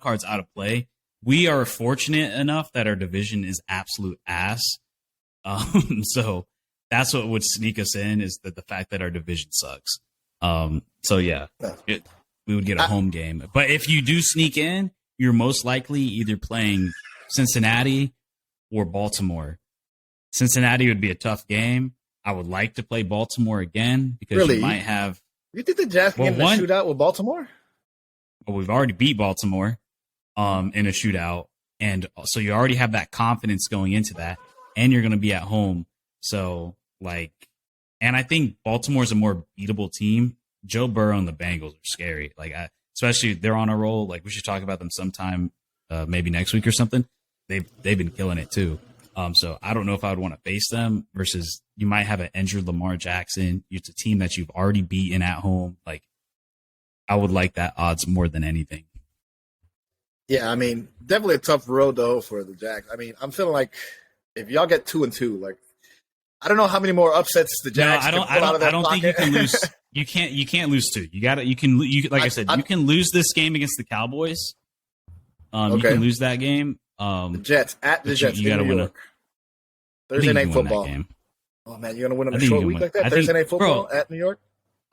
card's out of play. We are fortunate enough that our division is absolute ass. So that's what would sneak us in is that the fact that our division sucks. So yeah, we would get a home game. But if you do sneak in, you're most likely either playing Cincinnati or Baltimore. Cincinnati would be a tough game. I would like to play Baltimore again because you might have. You think the Jets can get in a shootout with Baltimore? Well, we've already beat Baltimore in a shootout, and so you already have that confidence going into that. And you're going to be at home. So, and I think Baltimore's a more beatable team. Joe Burrow and the Bengals are scary. Especially they're on a roll. Like, we should talk about them sometime, maybe next week or something. They've been killing it too. So I don't know if I would want to face them versus you might have an injured Lamar Jackson. It's a team that you've already beaten at home. Like, I would like that odds more than anything. Yeah, I mean, definitely a tough road though for the Jags. I mean, I'm feeling like, if y'all get 2-2, like I don't know how many more upsets the Jags can pull out of their I don't think you can lose. You can't lose 2. You can lose this game against the Cowboys. You can lose that game. The Jets at the Jets. You got to win Thursday night football. Oh man, you're gonna win them a short week like that. Thursday night football at New York.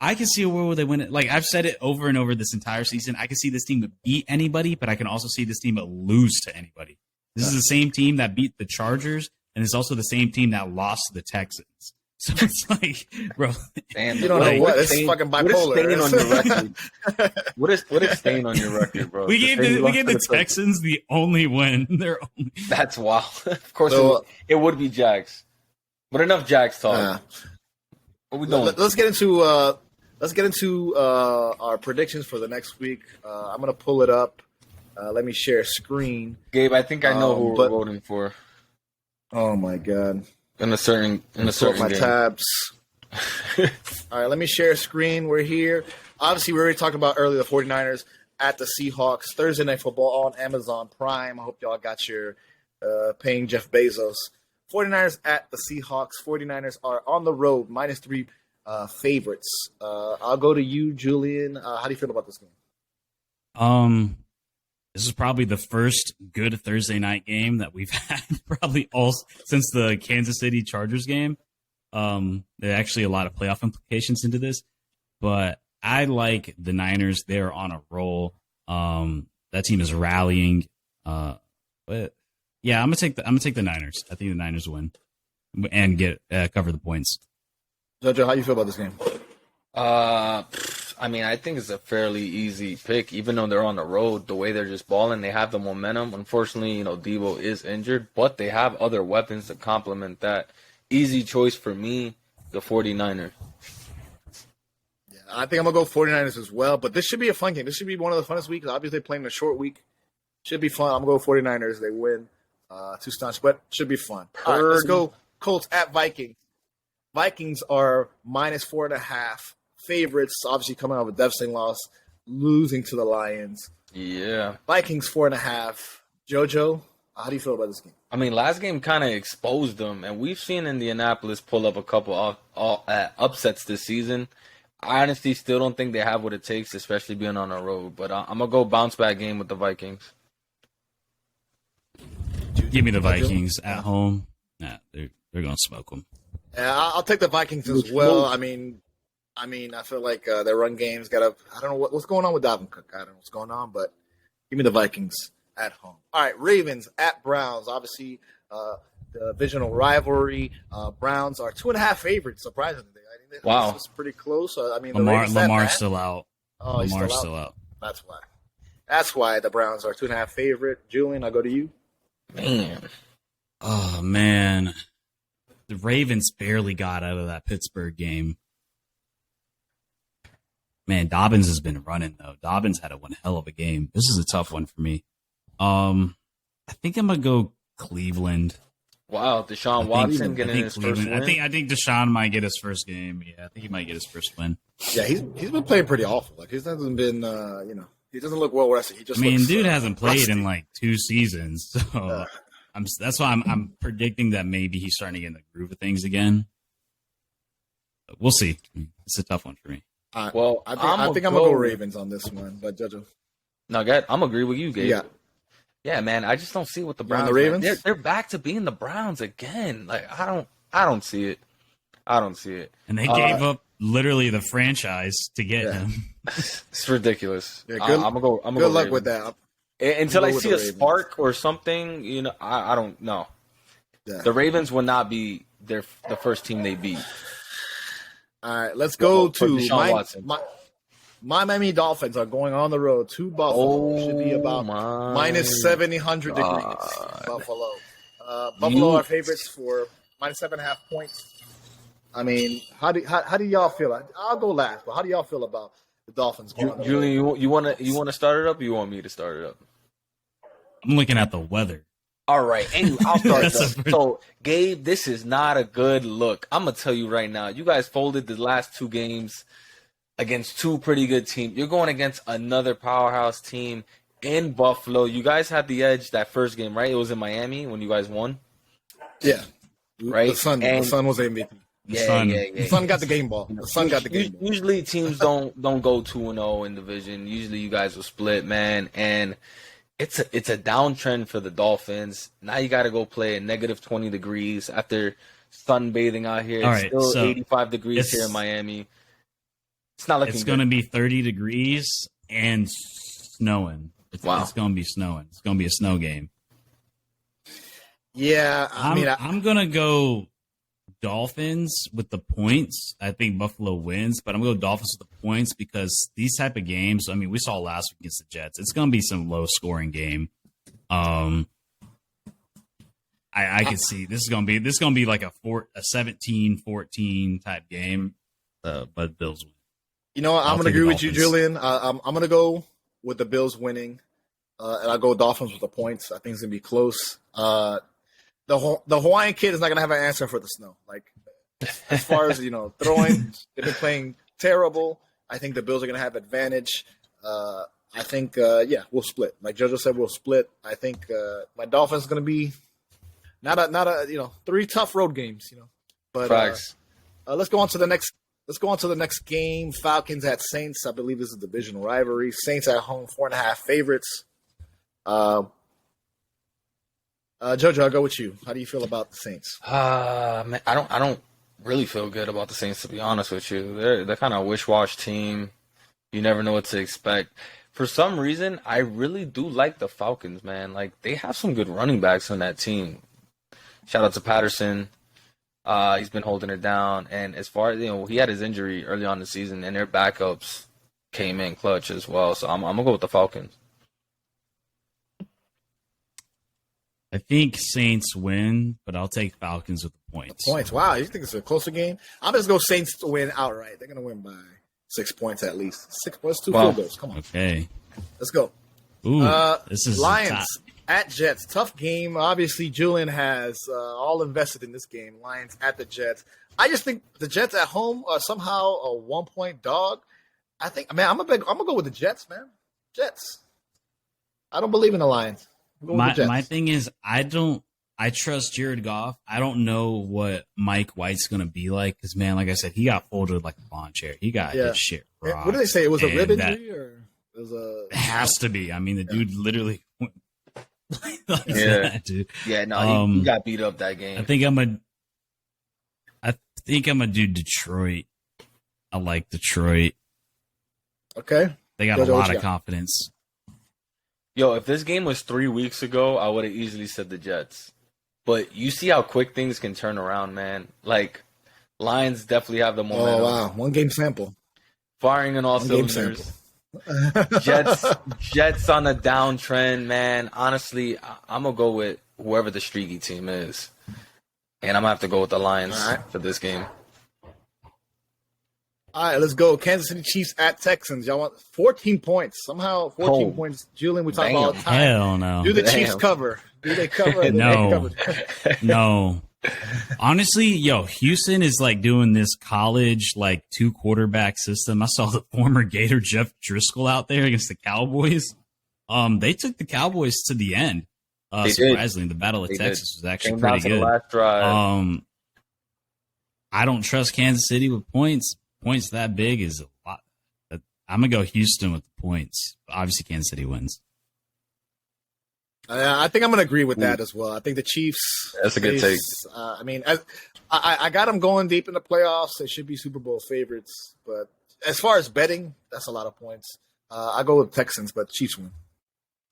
I can see a world where they win it. Like I've said it over and over this entire season. I can see this team beat anybody, but I can also see this team lose to anybody. This is the same team that beat the Chargers, and it's also the same team that lost to the Texans. So it's like, bro, Damn, you don't know what. It's fucking bipolar. What is staying on your record, bro? We gave the Texans the only win. That's wild. Of course, it would be Jags. But enough Jags talk. What we doing? Let's get into our predictions for the next week. I'm gonna pull it up. Let me share screen. Gabe, I think I know who we're voting for. Oh my god! In a certain my game. tabs. All right, let me share screen. We're here. Obviously, we already talked about earlier the 49ers at the Seahawks. Thursday Night Football on Amazon Prime. I hope y'all got your paying Jeff Bezos. 49ers at the Seahawks. 49ers are on the road, -3 favorites. I'll go to you, Julian. How do you feel about this game? This is probably the first good Thursday night game that we've had probably all since the Kansas City Chargers game. There are actually a lot of playoff implications into this, but I like the Niners. They're on a roll. That team is rallying. But yeah, I'm gonna take the Niners. I think the Niners win and get cover the points. Jojo, how you feel about this game? I mean, I think it's a fairly easy pick, even though they're on the road. The way they're just balling, they have the momentum. Unfortunately, Debo is injured, but they have other weapons to complement that. Easy choice for me, the 49ers. Yeah, I think I'm going to go 49ers as well, but this should be a fun game. This should be one of the funnest weeks. Obviously, playing a short week. Should be fun. I'm going to go 49ers. They win. Too staunch, but should be fun. All right, let's go Colts at Vikings. Vikings are -4.5 favorites, obviously coming out of a devastating loss, losing to the Lions. Yeah. Vikings 4.5. Jojo, how do you feel about this game? I mean, last game kind of exposed them, and we've seen Indianapolis pull up a couple upsets this season. I honestly still don't think they have what it takes, especially being on the road. But I'm going to go bounce back game with the Vikings. Give me the Vikings at home. Nah, they're going to smoke them. Yeah, I'll take the Vikings as well. I mean, I feel like their run game's got to – I don't know what's going on with Dalvin Cook. I don't know what's going on, but give me the Vikings at home. All right, Ravens at Browns. Obviously, the divisional rivalry. Browns are 2.5 favorites, surprisingly. Wow. It's pretty close. Lamar's still out. Oh, Lamar's still out. That's why. That's why the Browns are 2.5 favorite. Julian, I'll go to you. Man. Oh, man. The Ravens barely got out of that Pittsburgh game. Man, Dobbins has been running, though. Dobbins had one hell of a game. This is a tough one for me. I think I'm going to go Cleveland. Wow, Deshaun Watson getting his first win. I think Deshaun might get his first game. Yeah, I think he might get his first win. Yeah, he's been playing pretty awful. Like, he hasn't been, he doesn't look well rested. Dude hasn't played in like 2 seasons. So that's why I'm predicting that maybe he's starting to get in the groove of things again. But we'll see. It's a tough one for me. I think I'm going to go Ravens on this one. But Jojo. No, I'm agree with you, Gabe. Yeah, man. I just don't see what the Browns. The Ravens? They're back to being the Browns again. Like I don't see it. I don't see it. And they gave up literally the franchise to get him. It's ridiculous. Yeah, I'm gonna go. Good luck Ravens. with that. Until I see a spark or something, I don't know. Yeah. The Ravens will not be the first team they beat. All right, let's go to my Miami Dolphins are going on the road to Buffalo. Should be about -700 degrees. Buffalo. Buffalo are favorites for -7.5 points. I mean, how do y'all feel? I'll go last, but how do y'all feel about the Dolphins? Julian, you want to start it up, or you want me to start it up? I'm looking at the weather. All right, and I'll start it up. So, Gabe, this is not a good look. I'm gonna tell you right now. You guys folded the last 2 games against 2 pretty good teams. You're going against another powerhouse team in Buffalo. You guys had the edge that first game, right? It was in Miami when you guys won. Yeah, right. The Sun was MVP. Yeah. The Sun got the game ball. The Sun got the game ball. Usually teams don't go 2-0 in division. Usually you guys will split, man. And it's a downtrend for the Dolphins. Now you got to go play at -20 degrees after sunbathing out here. It's still 85 degrees here in Miami. It's not looking It's good. going to be 30 degrees and snowing. It's going to be snowing. It's going to be a snow game. Yeah, I'm going to go Dolphins with the points. I think Buffalo wins, but I'm going to go Dolphins with the points because these type of games, I mean, we saw last week against the Jets. It's going to be some low-scoring game. I could see this is going to be like a 17-14 type game, but Bills win. You know what? I'm going to agree with you, Julian. I'm going to go with the Bills winning, and I'll go Dolphins with the points. I think it's going to be close. The Hawaiian kid is not going to have an answer for the snow. Like, as far as, throwing, they've been playing terrible. I think the Bills are going to have advantage. I think, we'll split. Like Jojo said, we'll split. I think my Dolphins is going to be not a 3 tough road games, But let's go on to the next. Let's go on to the next game. Falcons at Saints. I believe this is a divisional rivalry. Saints at home, 4.5 favorites. Jojo, I'll go with you. How do you feel about the Saints? Man, I don't really feel good about the Saints, to be honest with you. They're kind of a wish-wash team. You never know what to expect. For some reason, I really do like the Falcons, man. Like, they have some good running backs on that team. Shout out to Patterson. He's been holding it down. And as far as, he had his injury early on in the season, and their backups came in clutch as well. So I'm going to go with the Falcons. I think Saints win, but I'll take Falcons with the points. Points. Wow, you think it's a closer game? I'm just going to go Saints to win outright. They're going to win by 6 points at least. 6 points, 2 field goals. Come on. Okay. Let's go. Ooh, this is Lions at Jets. Tough game. Obviously, Julian has all invested in this game. Lions at the Jets. I just think the Jets at home are somehow a 1-point dog. I'm gonna go with the Jets, man. Jets. I don't believe in the Lions. My thing is, I trust Jared Goff. I don't know what Mike White's going to be like because, man, like I said, he got folded like a lawn chair. He got his shit rocked. What did they say? It was a rib injury? Or it was a... It has to be. I mean, the dude literally went like that, dude. Yeah, no, he got beat up that game. I think I'm going to do Detroit. I like Detroit. Okay. They got a lot of confidence. Yo, if this game was 3 weeks ago, I would have easily said the Jets. But you see how quick things can turn around, man. Like, Lions definitely have the momentum. Oh, wow. 1 game sample. Firing on all cylinders. Jets on a downtrend, man. Honestly, I'm going to go with whoever the streaky team is. And I'm going to have to go with the Lions for this game. All right, let's go. Kansas City Chiefs at Texans. Y'all want 14 points. Somehow 14 points. Julian, we talk about all the time. Hell no. Do the Chiefs cover? Do they cover? No. No. Honestly, Houston is like doing this college, like 2 quarterback system. I saw the former Gator Jeff Driscoll out there against the Cowboys. They took the Cowboys to the end. Surprisingly, the Battle of Texas was actually pretty good. Last drive. I don't trust Kansas City with points. Points that big is a lot. I'm going to go Houston with the points. Obviously, Kansas City wins. I think I'm going to agree with that as well. I think the Chiefs. That's a good take. I got them going deep in the playoffs. They should be Super Bowl favorites. But as far as betting, that's a lot of points. I go with Texans, but Chiefs win.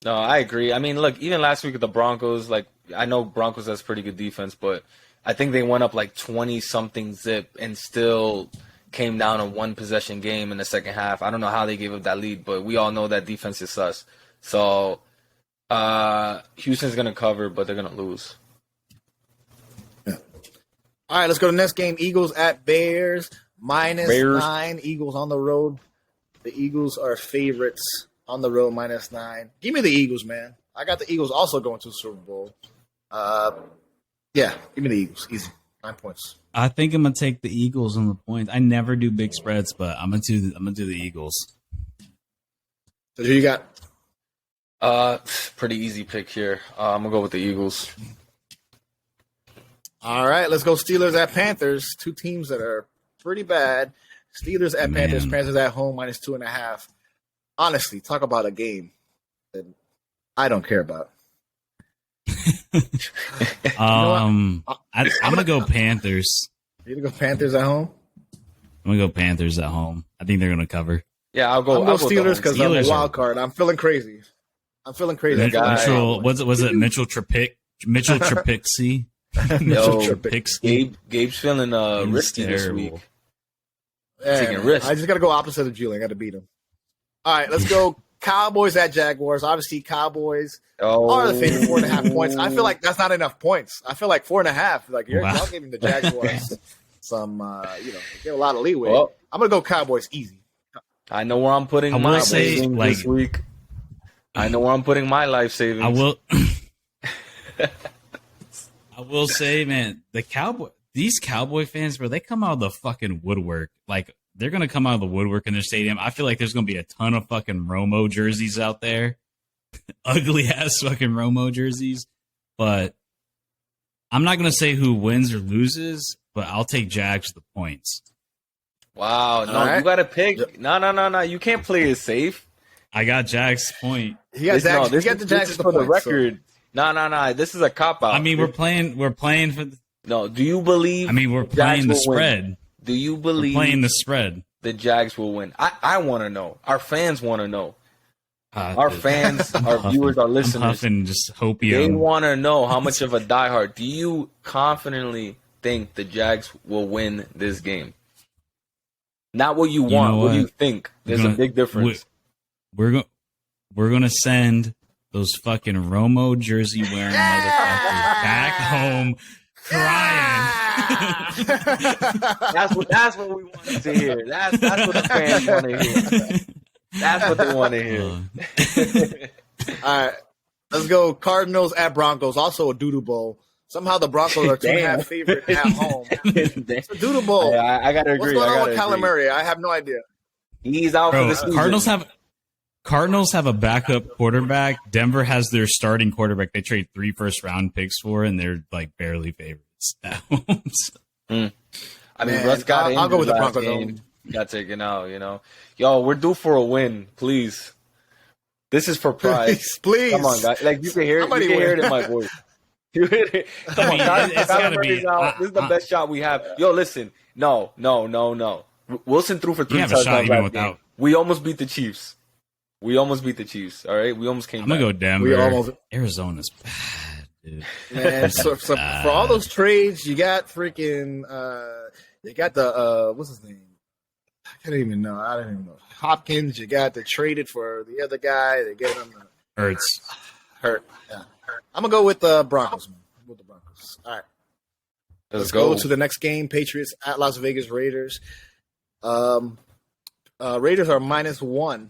No, I agree. I mean, look, even last week with the Broncos, like, I know Broncos has pretty good defense, but I think they went up like 20-something zip and still came down a 1-possession game in the second half. I don't know how they gave up that lead, but we all know that defense is sus. So Houston's going to cover, but they're going to lose. Yeah. All right, let's go to the next game. Eagles at Bears. -9. Eagles on the road. The Eagles are favorites on the road, -9. Give me the Eagles, man. I got the Eagles also going to the Super Bowl. Give me the Eagles. Easy. 9 points. I think I'm gonna take the Eagles on the points. I never do big spreads, but I'm gonna do the Eagles. So who you got? Pretty easy pick here. I'm gonna go with the Eagles. All right, let's go Steelers at Panthers. 2 teams that are pretty bad. Steelers at Panthers. Panthers at home -2.5. Honestly, talk about a game that I don't care about. I'm gonna go Panthers. You gonna go Panthers at home? I'm gonna go Panthers at home. I think they're gonna cover. Yeah, I'll go. I'm going Steelers because I'm a Steelers wild card. I'm feeling crazy. Mitchell, was it Mitchell Trubisky? Mitchell Trubisky. Yo, Trubisky. Gabe's feeling risky this week. Yeah, Taking risks. I just got to go opposite of Julian. Got to beat him. All right, let's go Cowboys at Jaguars. Obviously, Cowboys are the favorite 4.5 points. I feel like that's not enough points. I feel like 4.5. Like y'all giving the Jaguars some, get a lot of leeway. Well, I'm gonna go Cowboys easy. I know where I'm putting my savings this week. I know where I'm putting my life savings. I will say, man, these Cowboy fans, bro, they come out of the fucking woodwork. Like, they're going to come out of the woodwork in their stadium. I feel like there's going to be a ton of fucking Romo jerseys out there. Ugly-ass fucking Romo jerseys. But I'm not going to say who wins or loses, but I'll take Jags the points. Wow. No, you got to pick. No. You can't play it safe. I got Jags point. He got the Jags for the record. So. No. This is a cop-out. I mean, we're playing for the... No, do you believe... I mean, we're playing the spread. Win? Do you believe... We're playing the spread. The Jags will win. I want to know. Our fans want to know. Our fans, our viewers, our listeners... Just hope they want to know how much of a diehard. Do you confidently think the Jags will win this game? Not what you want. What do you think? There's a big difference. We're gonna send those fucking Romo jersey wearing motherfuckers back home crying. That's what we wanted to hear. That's what the fans want to hear. That's what they want to hear. All right, let's go Cardinals at Broncos. Also a doodoo bowl. Somehow the Broncos are 2.5 favorite at home. It's a doodoo bowl. Yeah, I gotta agree. What's going on with Kyler Murray? I have no idea. He's out for the season. Cardinals have a backup quarterback. Denver has their starting quarterback. They trade 3 first-round picks for, and they're like barely favorites at home. I mean, Russ got I'll go with the Broncos. He got taken out. Yo, we're due for a win, please. This is for pride. Please. Come on, guys. Like you can hear it. You can hear it in my voice. Come on, guys. It's gotta be. This is the best shot we have. Yo, listen. No. Wilson threw for 3 touchdowns. We almost beat the Chiefs. All right? We almost came back. I'm going to go Denver. Arizona's bad, dude. Man, so for all those trades, you got freaking you got the what's his name? I don't even know. Hopkins, you got the traded for the other guy. They get him Hurts. Hurt. Yeah. I'm going to go with the Broncos, man. With the Broncos. All right. Let's go to the next game. Patriots at Las Vegas Raiders. Raiders are -1.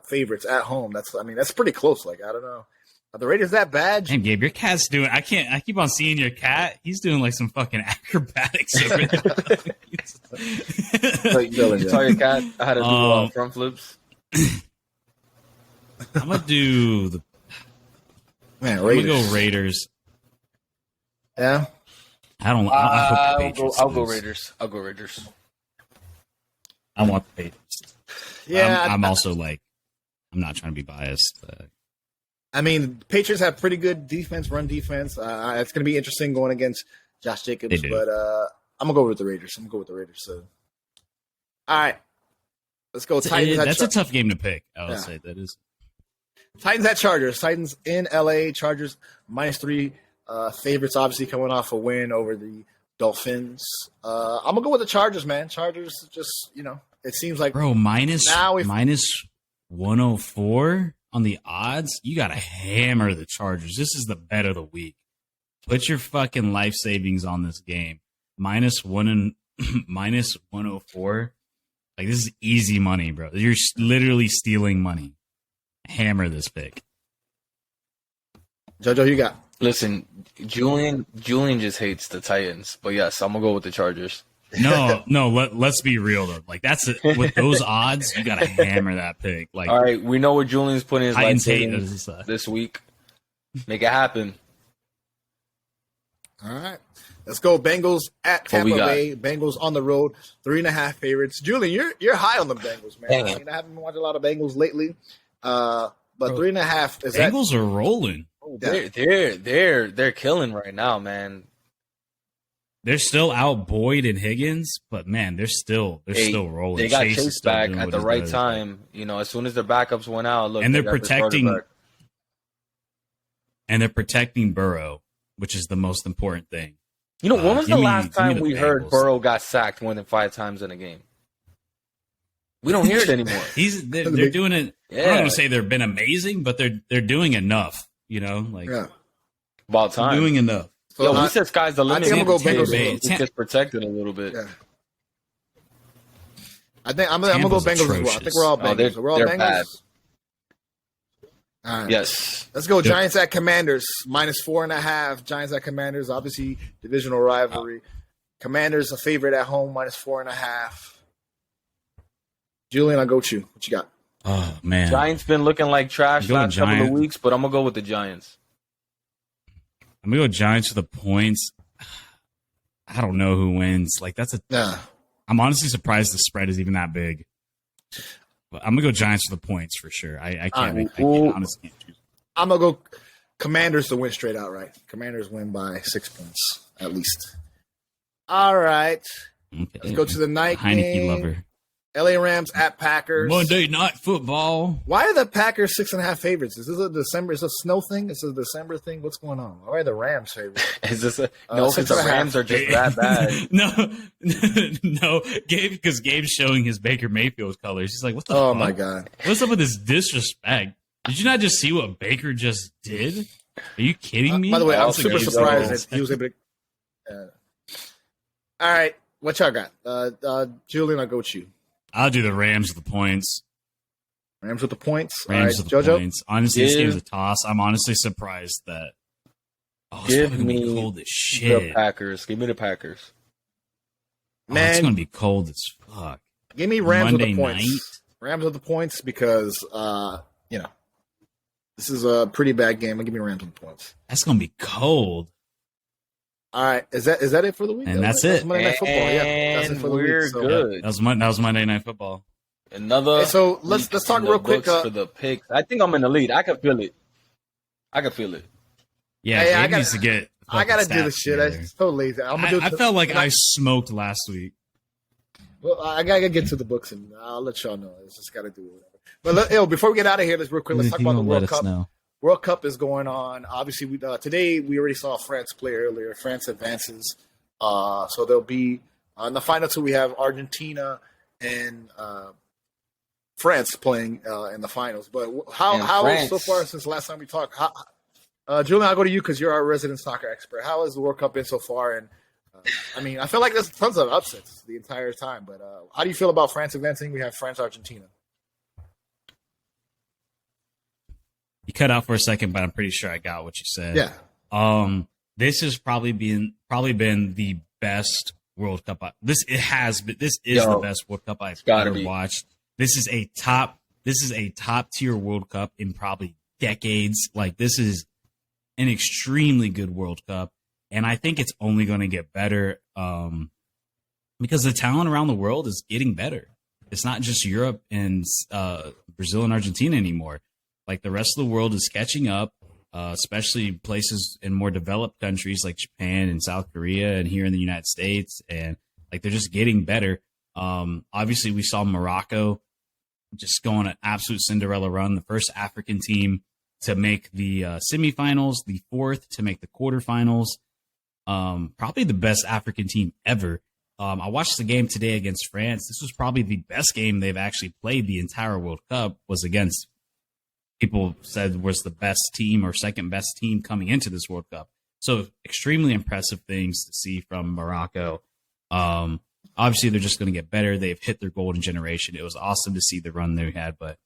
Favorites at home. That's pretty close. Like, I don't know. Are the Raiders that bad? Damn, Gabe, your cat's doing. I keep on seeing your cat. He's doing like some fucking acrobatics over there. You tell your cat how to do front flips. I'm gonna do the. Man, Raiders. I'm gonna go Raiders. Yeah. I don't. I hope the Patriots I'll go Raiders. I want the Patriots. Yeah, I'm also like, I'm not trying to be biased. I mean, Patriots have pretty good defense, run defense. It's going to be interesting going against Josh Jacobs, but I'm going to go with the Raiders. So. All right. Let's go. Titans. That's a tough game to pick. I would say that is. Titans at Chargers. Titans in LA. Chargers -3. Favorites obviously coming off a win over the Dolphins. I'm going to go with the Chargers, man. Chargers just, it seems like. Bro, minus 104 on the odds. You got to hammer the Chargers. This is the bet of the week. Put your fucking life savings on this game. minus 104. Like, this is easy money, bro. You're literally stealing money. Hammer this pick. Jojo, you got. Listen, Julian just hates the Titans, but yes, I'm gonna go with the Chargers. No. Let's be real though. Like with those odds, you gotta hammer that pick. Like, all right, we know where Julian's putting his Titans life this week. Make it happen. All right, let's go. Bengals at Tampa Bay. Bengals on the road, 3.5 favorites. Julian, you're high on the Bengals, man. I haven't been watching a lot of Bengals lately, but 3.5 is Bengals are rolling. They're killing right now, man. they're still out Boyd and Higgins, but man, they're still rolling. They got Chase is Chase still back doing at what the he right does. time. As soon as their backups went out, look, And they're they got their starter protecting Burrow, which is the most important thing. when was the last time we heard Bengals. Burrow got sacked more than 5 times in a game? We don't hear it anymore. They're doing it. Yeah. I'm not gonna say they've been amazing, but they're doing enough. About time. doing enough. So we said sky's the limit. I think I'm gonna go Tampa Bengals. Bay. He gets protected a little bit. Yeah. I think I'm gonna go Tampa's Bengals as well. I atrocious. think we're all Bengals. They're We're all Bengals. bad. All right. Yes. Let's go Giants at Commanders, -4.5. Giants at Commanders, obviously divisional rivalry. Commanders a favorite at home, -4.5. Julian, I'll go with you. What you got? Oh man, Giants been looking like trash I'm going last couple of Giants. weeks, but I'm gonna go with the Giants. I'm gonna go Giants for the points. I don't know who wins. Yeah. I'm honestly surprised the spread is even that big. But I'm gonna go Giants for the points for sure. I can't. I honestly can't choose. I'm gonna go Commanders to win straight outright. Commanders win by 6 points at least. All right. Okay. Let's go to the night Heineke game. lover. LA Rams at Packers. Monday Night Football. Why are the Packers 6.5 favorites? Is this a December? Is this a snow thing? Is this a December thing? What's going on? Why are the Rams favorites? Is this no? Because the 6.5. Rams are just that bad. no, because Gabe's showing his Baker Mayfield colors. He's like, "What the? Oh fuck? my god! What's up with this disrespect? Did you not just see what Baker just did? Are you kidding me?" By the way, I'm Also, super Gabe's surprised old. that he was able to. All right, what y'all got? Julian, I'll go with you. I'll do the Rams with the points. Rams with the points. Rams All with right, the JoJo. points. Honestly, this game's a toss. I'm honestly surprised that. Oh, it's Give probably gonna be me cold as The shit. Packers. Give me the Packers. It's Man. gonna be cold as fuck. Give me Rams Monday with the points. night? Rams with the points because this is a pretty bad game. Give me Rams with the points. That's gonna be cold. All right, is that it for the week? And that's it. Monday Night Football. Yeah, that's it for the we're week. So, good. That was Monday Night Football. Another. Hey, so let's week talk in the real quick. books for the picks. I think I'm in the lead. I can feel it. Yeah, Hey, Gabe needs to get. I gotta do stats the shit. together. I'm so lazy. I'm gonna do it. I felt like I smoked last week. Well, I gotta get to the books and I'll let y'all know. It's just gotta do whatever. But before we get out of here, let's real quick. Let's talk You about the gonna World let us Cup. know. World Cup is going on. Obviously, today we already saw France play earlier. France advances, so they'll be in the final two. We have Argentina and France playing in the finals. But how France. so far since the last time we talked? Julian, I'll go to you because you're our resident soccer expert. How has the World Cup been so far? And I feel like there's tons of upsets the entire time. But how do you feel about France advancing? We have France, Argentina. You cut out for a second, but I'm pretty sure I got what you said. Yeah. This has probably been the best World Cup. This is the best World Cup I've gotta ever be. watched. This is a top tier World Cup in probably decades. Like, this is an extremely good World Cup, and I think it's only going to get better because the talent around the world is getting better. It's not just Europe and Brazil and Argentina anymore. Like, the rest of the world is catching up, especially places in more developed countries like Japan and South Korea and here in the United States. And like, they're just getting better. Obviously, we saw Morocco just go on an absolute Cinderella run, the first African team to make the semifinals, the fourth to make the quarterfinals. Probably the best African team ever. I watched the game today against France. This was probably the best game they've actually played the entire World Cup, was against people said was the best team or second best team coming into this World Cup. So extremely impressive things to see from Morocco. Obviously, they're just going to get better. They've hit their golden generation. It was awesome to see the run they had. But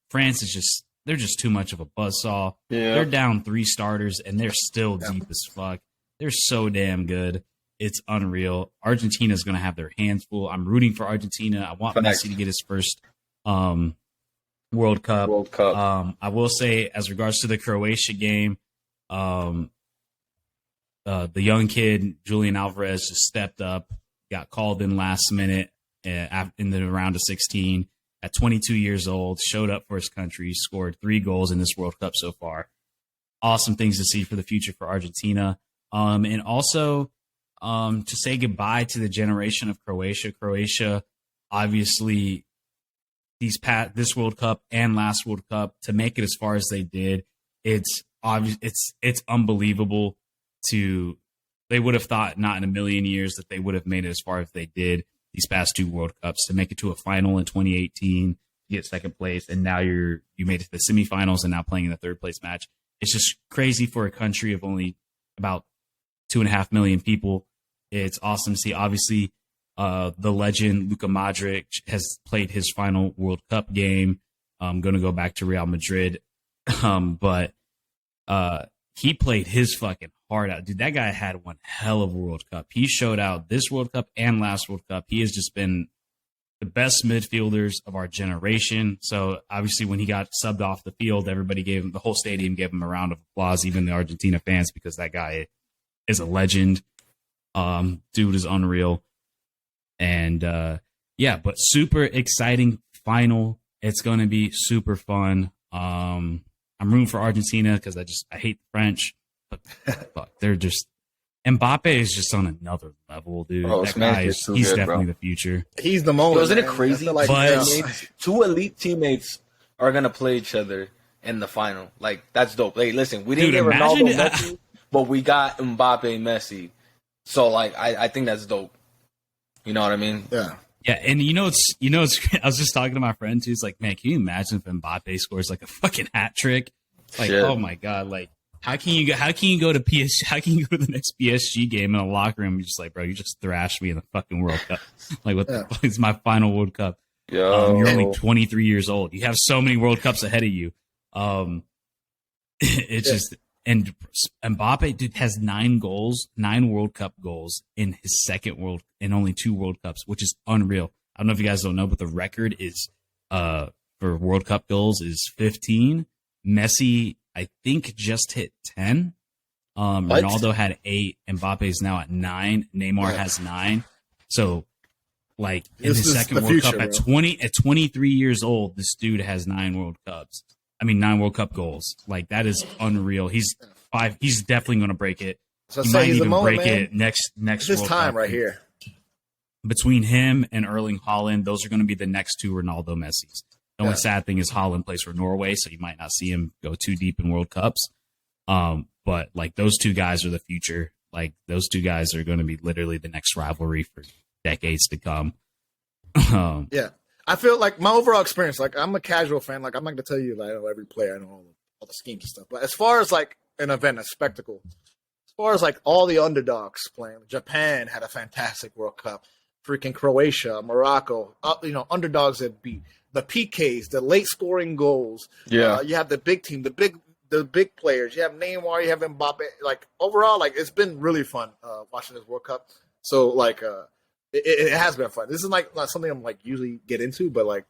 France is they're just too much of a buzzsaw. Yeah. They're down 3 starters, and they're still deep as fuck. They're so damn good. It's unreal. Argentina's going to have their hands full. I'm rooting for Argentina. I want Messi to get his first World Cup. I will say, as regards to the Croatia game, the young kid, Julian Alvarez, just stepped up, got called in last minute in the round of 16 at 22 years old, showed up for his country, scored 3 goals in this World Cup so far. Awesome things to see for the future for Argentina. And also to say goodbye to the generation of Croatia. Croatia, obviously, this World Cup and last World Cup, to make it as far as they did, it's obvious. It's unbelievable. They would have thought not in a million years that they would have made it as far as they did these past 2 World Cups, to make it to a final in 2018, get second place, and now you made it to the semifinals and now playing in the third place match. It's just crazy for a country of only about 2.5 million people. It's awesome to see. Obviously, the legend Luka Modric has played his final World Cup game. I'm going to go back to Real Madrid, but he played his fucking heart out. Dude, that guy had one hell of a World Cup. He showed out this World Cup and last World Cup. He has just been the best midfielders of our generation. So obviously when he got subbed off the field, the whole stadium gave him a round of applause, even the Argentina fans, because that guy is a legend. Dude is unreal. And but super exciting final. It's going to be super fun. I'm rooting for Argentina because I hate the French, but fuck, they're just Mbappe is just on another level, dude. Bro, that guy he's definitely the future. He's the moment. Isn't it crazy? Like, two elite teammates are gonna play each other in the final. Like, that's dope. Like, listen, we didn't get Ronaldo, Messi, but we got Mbappe, Messi. So like, I think that's dope. You know what I mean? Yeah. Yeah, and it's I was just talking to my friend too. He's like, man, can you imagine if Mbappe scores like a fucking hat trick? Like, shit. Oh my god, like how can you go to the next PSG game in a locker room? You're just like, bro, you just thrashed me in the fucking World Cup. Like, what the fuck is my final World Cup? Yo. You're only 23 years old. You have so many World Cups ahead of you. It's just, and Mbappe, dude, has 9 World Cup goals in his in only 2 World Cups, which is unreal. I don't know if you guys don't know, but the record is for World Cup goals is 15. Messi, I think, just hit 10. Ronaldo had 8. Mbappe is now at 9. Neymar has 9. So, like, in his second World Cup at 23 years old, this dude has 9 World Cups. 9 World Cup goals. Like, that is unreal. He's definitely going to break it. So he might even break it next it's his World time Cup. right here. Between him and Erling Haaland, those are going to be the next 2 Ronaldo Messis. The only sad thing is Haaland plays for Norway, so you might not see him go too deep in World Cups. But like, those 2 guys are the future. Like, those 2 guys are going to be literally the next rivalry for decades to come. Yeah. I feel like my overall experience, like, I'm a casual fan. Like, I'm not going to tell you that I know every player, I know all the schemes and stuff. But as far as like an event, a spectacle, as far as like all the underdogs playing, Japan had a fantastic World Cup. Freaking Croatia, Morocco, underdogs that beat the PKs, the late scoring goals. Yeah, you have the big team, the big players. You have Neymar, you have Mbappe. Like, overall, like, it's been really fun watching this World Cup. So like, it has been fun. This is like not something I'm like usually get into, but like,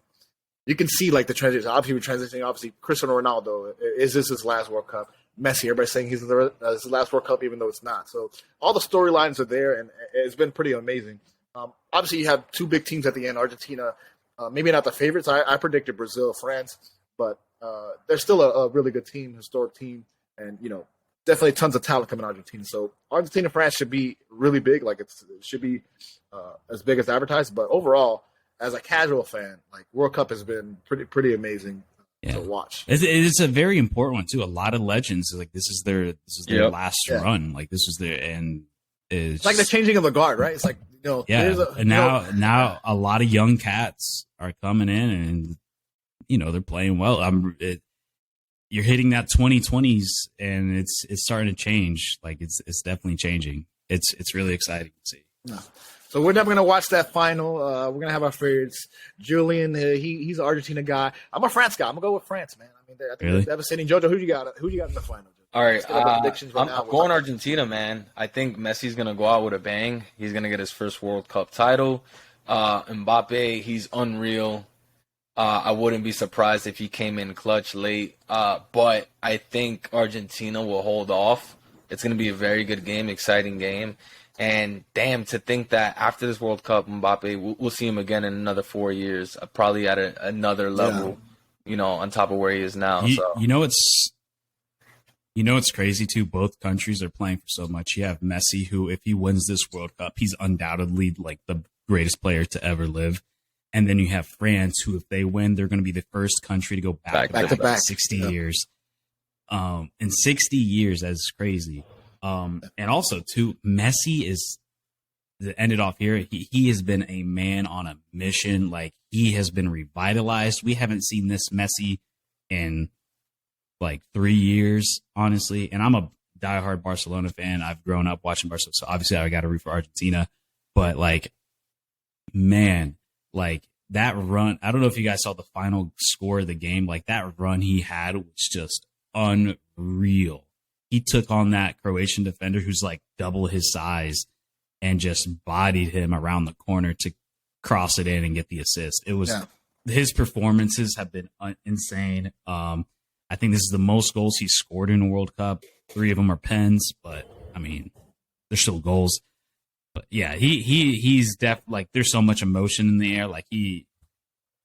you can see like the transition. Obviously, we're transitioning. Obviously, Cristiano Ronaldo, is this his last World Cup? Messi, everybody's saying he's his last World Cup, even though it's not. So all the storylines are there, and it's been pretty amazing. Obviously, you have 2 big teams at the end. Argentina, maybe not the favorites. I predicted Brazil, France, but they're still a really good team, historic team, and definitely tons of talent coming out of Argentina. So Argentina, France should be really big. Like, it should be as big as advertised. But overall, as a casual fan, like, World Cup has been pretty amazing to watch. It's a very important one too. A lot of legends, like, this is their last run. Like, this is it's like the changing of the guard, right? It's like, and now a lot of young cats are coming in, and they're playing well. You're hitting that 2020s, and it's starting to change. Like, it's definitely changing. It's really exciting to see. Yeah. So we're definitely gonna watch that final. We're gonna have our favorites. Julian, he's an Argentina guy. I'm a France guy. I'm gonna go with France, man. I think really? Devastating. Jojo, who you got in the final? All right, I'm going Argentina, man. I think Messi's going to go out with a bang. He's going to get his first World Cup title. Mbappe, he's unreal. I wouldn't be surprised if he came in clutch late. But I think Argentina will hold off. It's going to be a very good game, exciting game. And damn, to think that after this World Cup, Mbappe, we'll see him again in another 4 years, probably at another level, on top of where he is now. You know, it's crazy too. Both countries are playing for so much. You have Messi, who, if he wins this World Cup, he's undoubtedly like the greatest player to ever live. And then you have France, who, if they win, they're going to be the first country to go back to back 60 years. In 60 years, that's crazy. And also, too, Messi is, to end it off here, he has been a man on a mission. Like, he has been revitalized. We haven't seen this Messi in like 3 years, honestly. And I'm a diehard Barcelona fan. I've grown up watching Barcelona, so obviously I got to root for Argentina. But, like, man, like, that run, I don't know if you guys saw the final score of the game. Like, that run he had was just unreal. He took on that Croatian defender who's like double his size and just bodied him around the corner to cross it in and get the assist. It was his performances have been insane. I think this is the most goals he's scored in a World Cup. 3 of them are pens, but I mean, they're still goals. But yeah, he's like, there's so much emotion in the air. Like he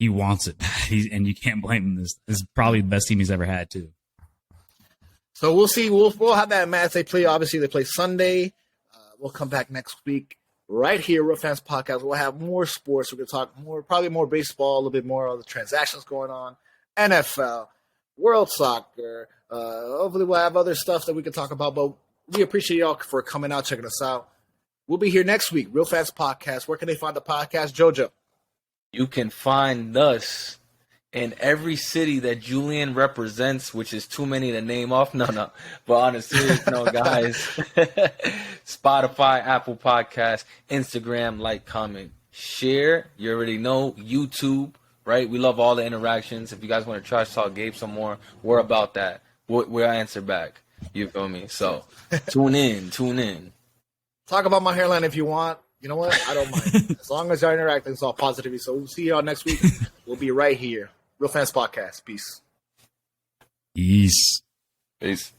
wants it, and you can't blame him. This is probably the best team he's ever had too. So we'll see. We'll have that match. They play. Obviously, they play Sunday. We'll come back next week right here, Real Fans Podcast. We'll have more sports. We're gonna talk more, probably more baseball, a little bit more of the transactions going on, NFL, World Soccer. Hopefully, we'll have other stuff that we can talk about. But we appreciate y'all for coming out, checking us out. We'll be here next week, Real Fans Podcast. Where can they find the podcast, JoJo? You can find us in every city that Julian represents, which is too many to name off. No. But on a serious note, guys, Spotify, Apple Podcasts, Instagram, like, comment, share. You already know. YouTube, right? We love all the interactions. If you guys want to trash talk Gabe some more, we're about that. We'll answer back. You feel me? So tune in. Talk about my hairline if you want. You know what? I don't mind. As long as y'all interacting, it's all positivity. So we'll see y'all next week. We'll be right here. Real Fans Podcast. Peace. Peace. Peace.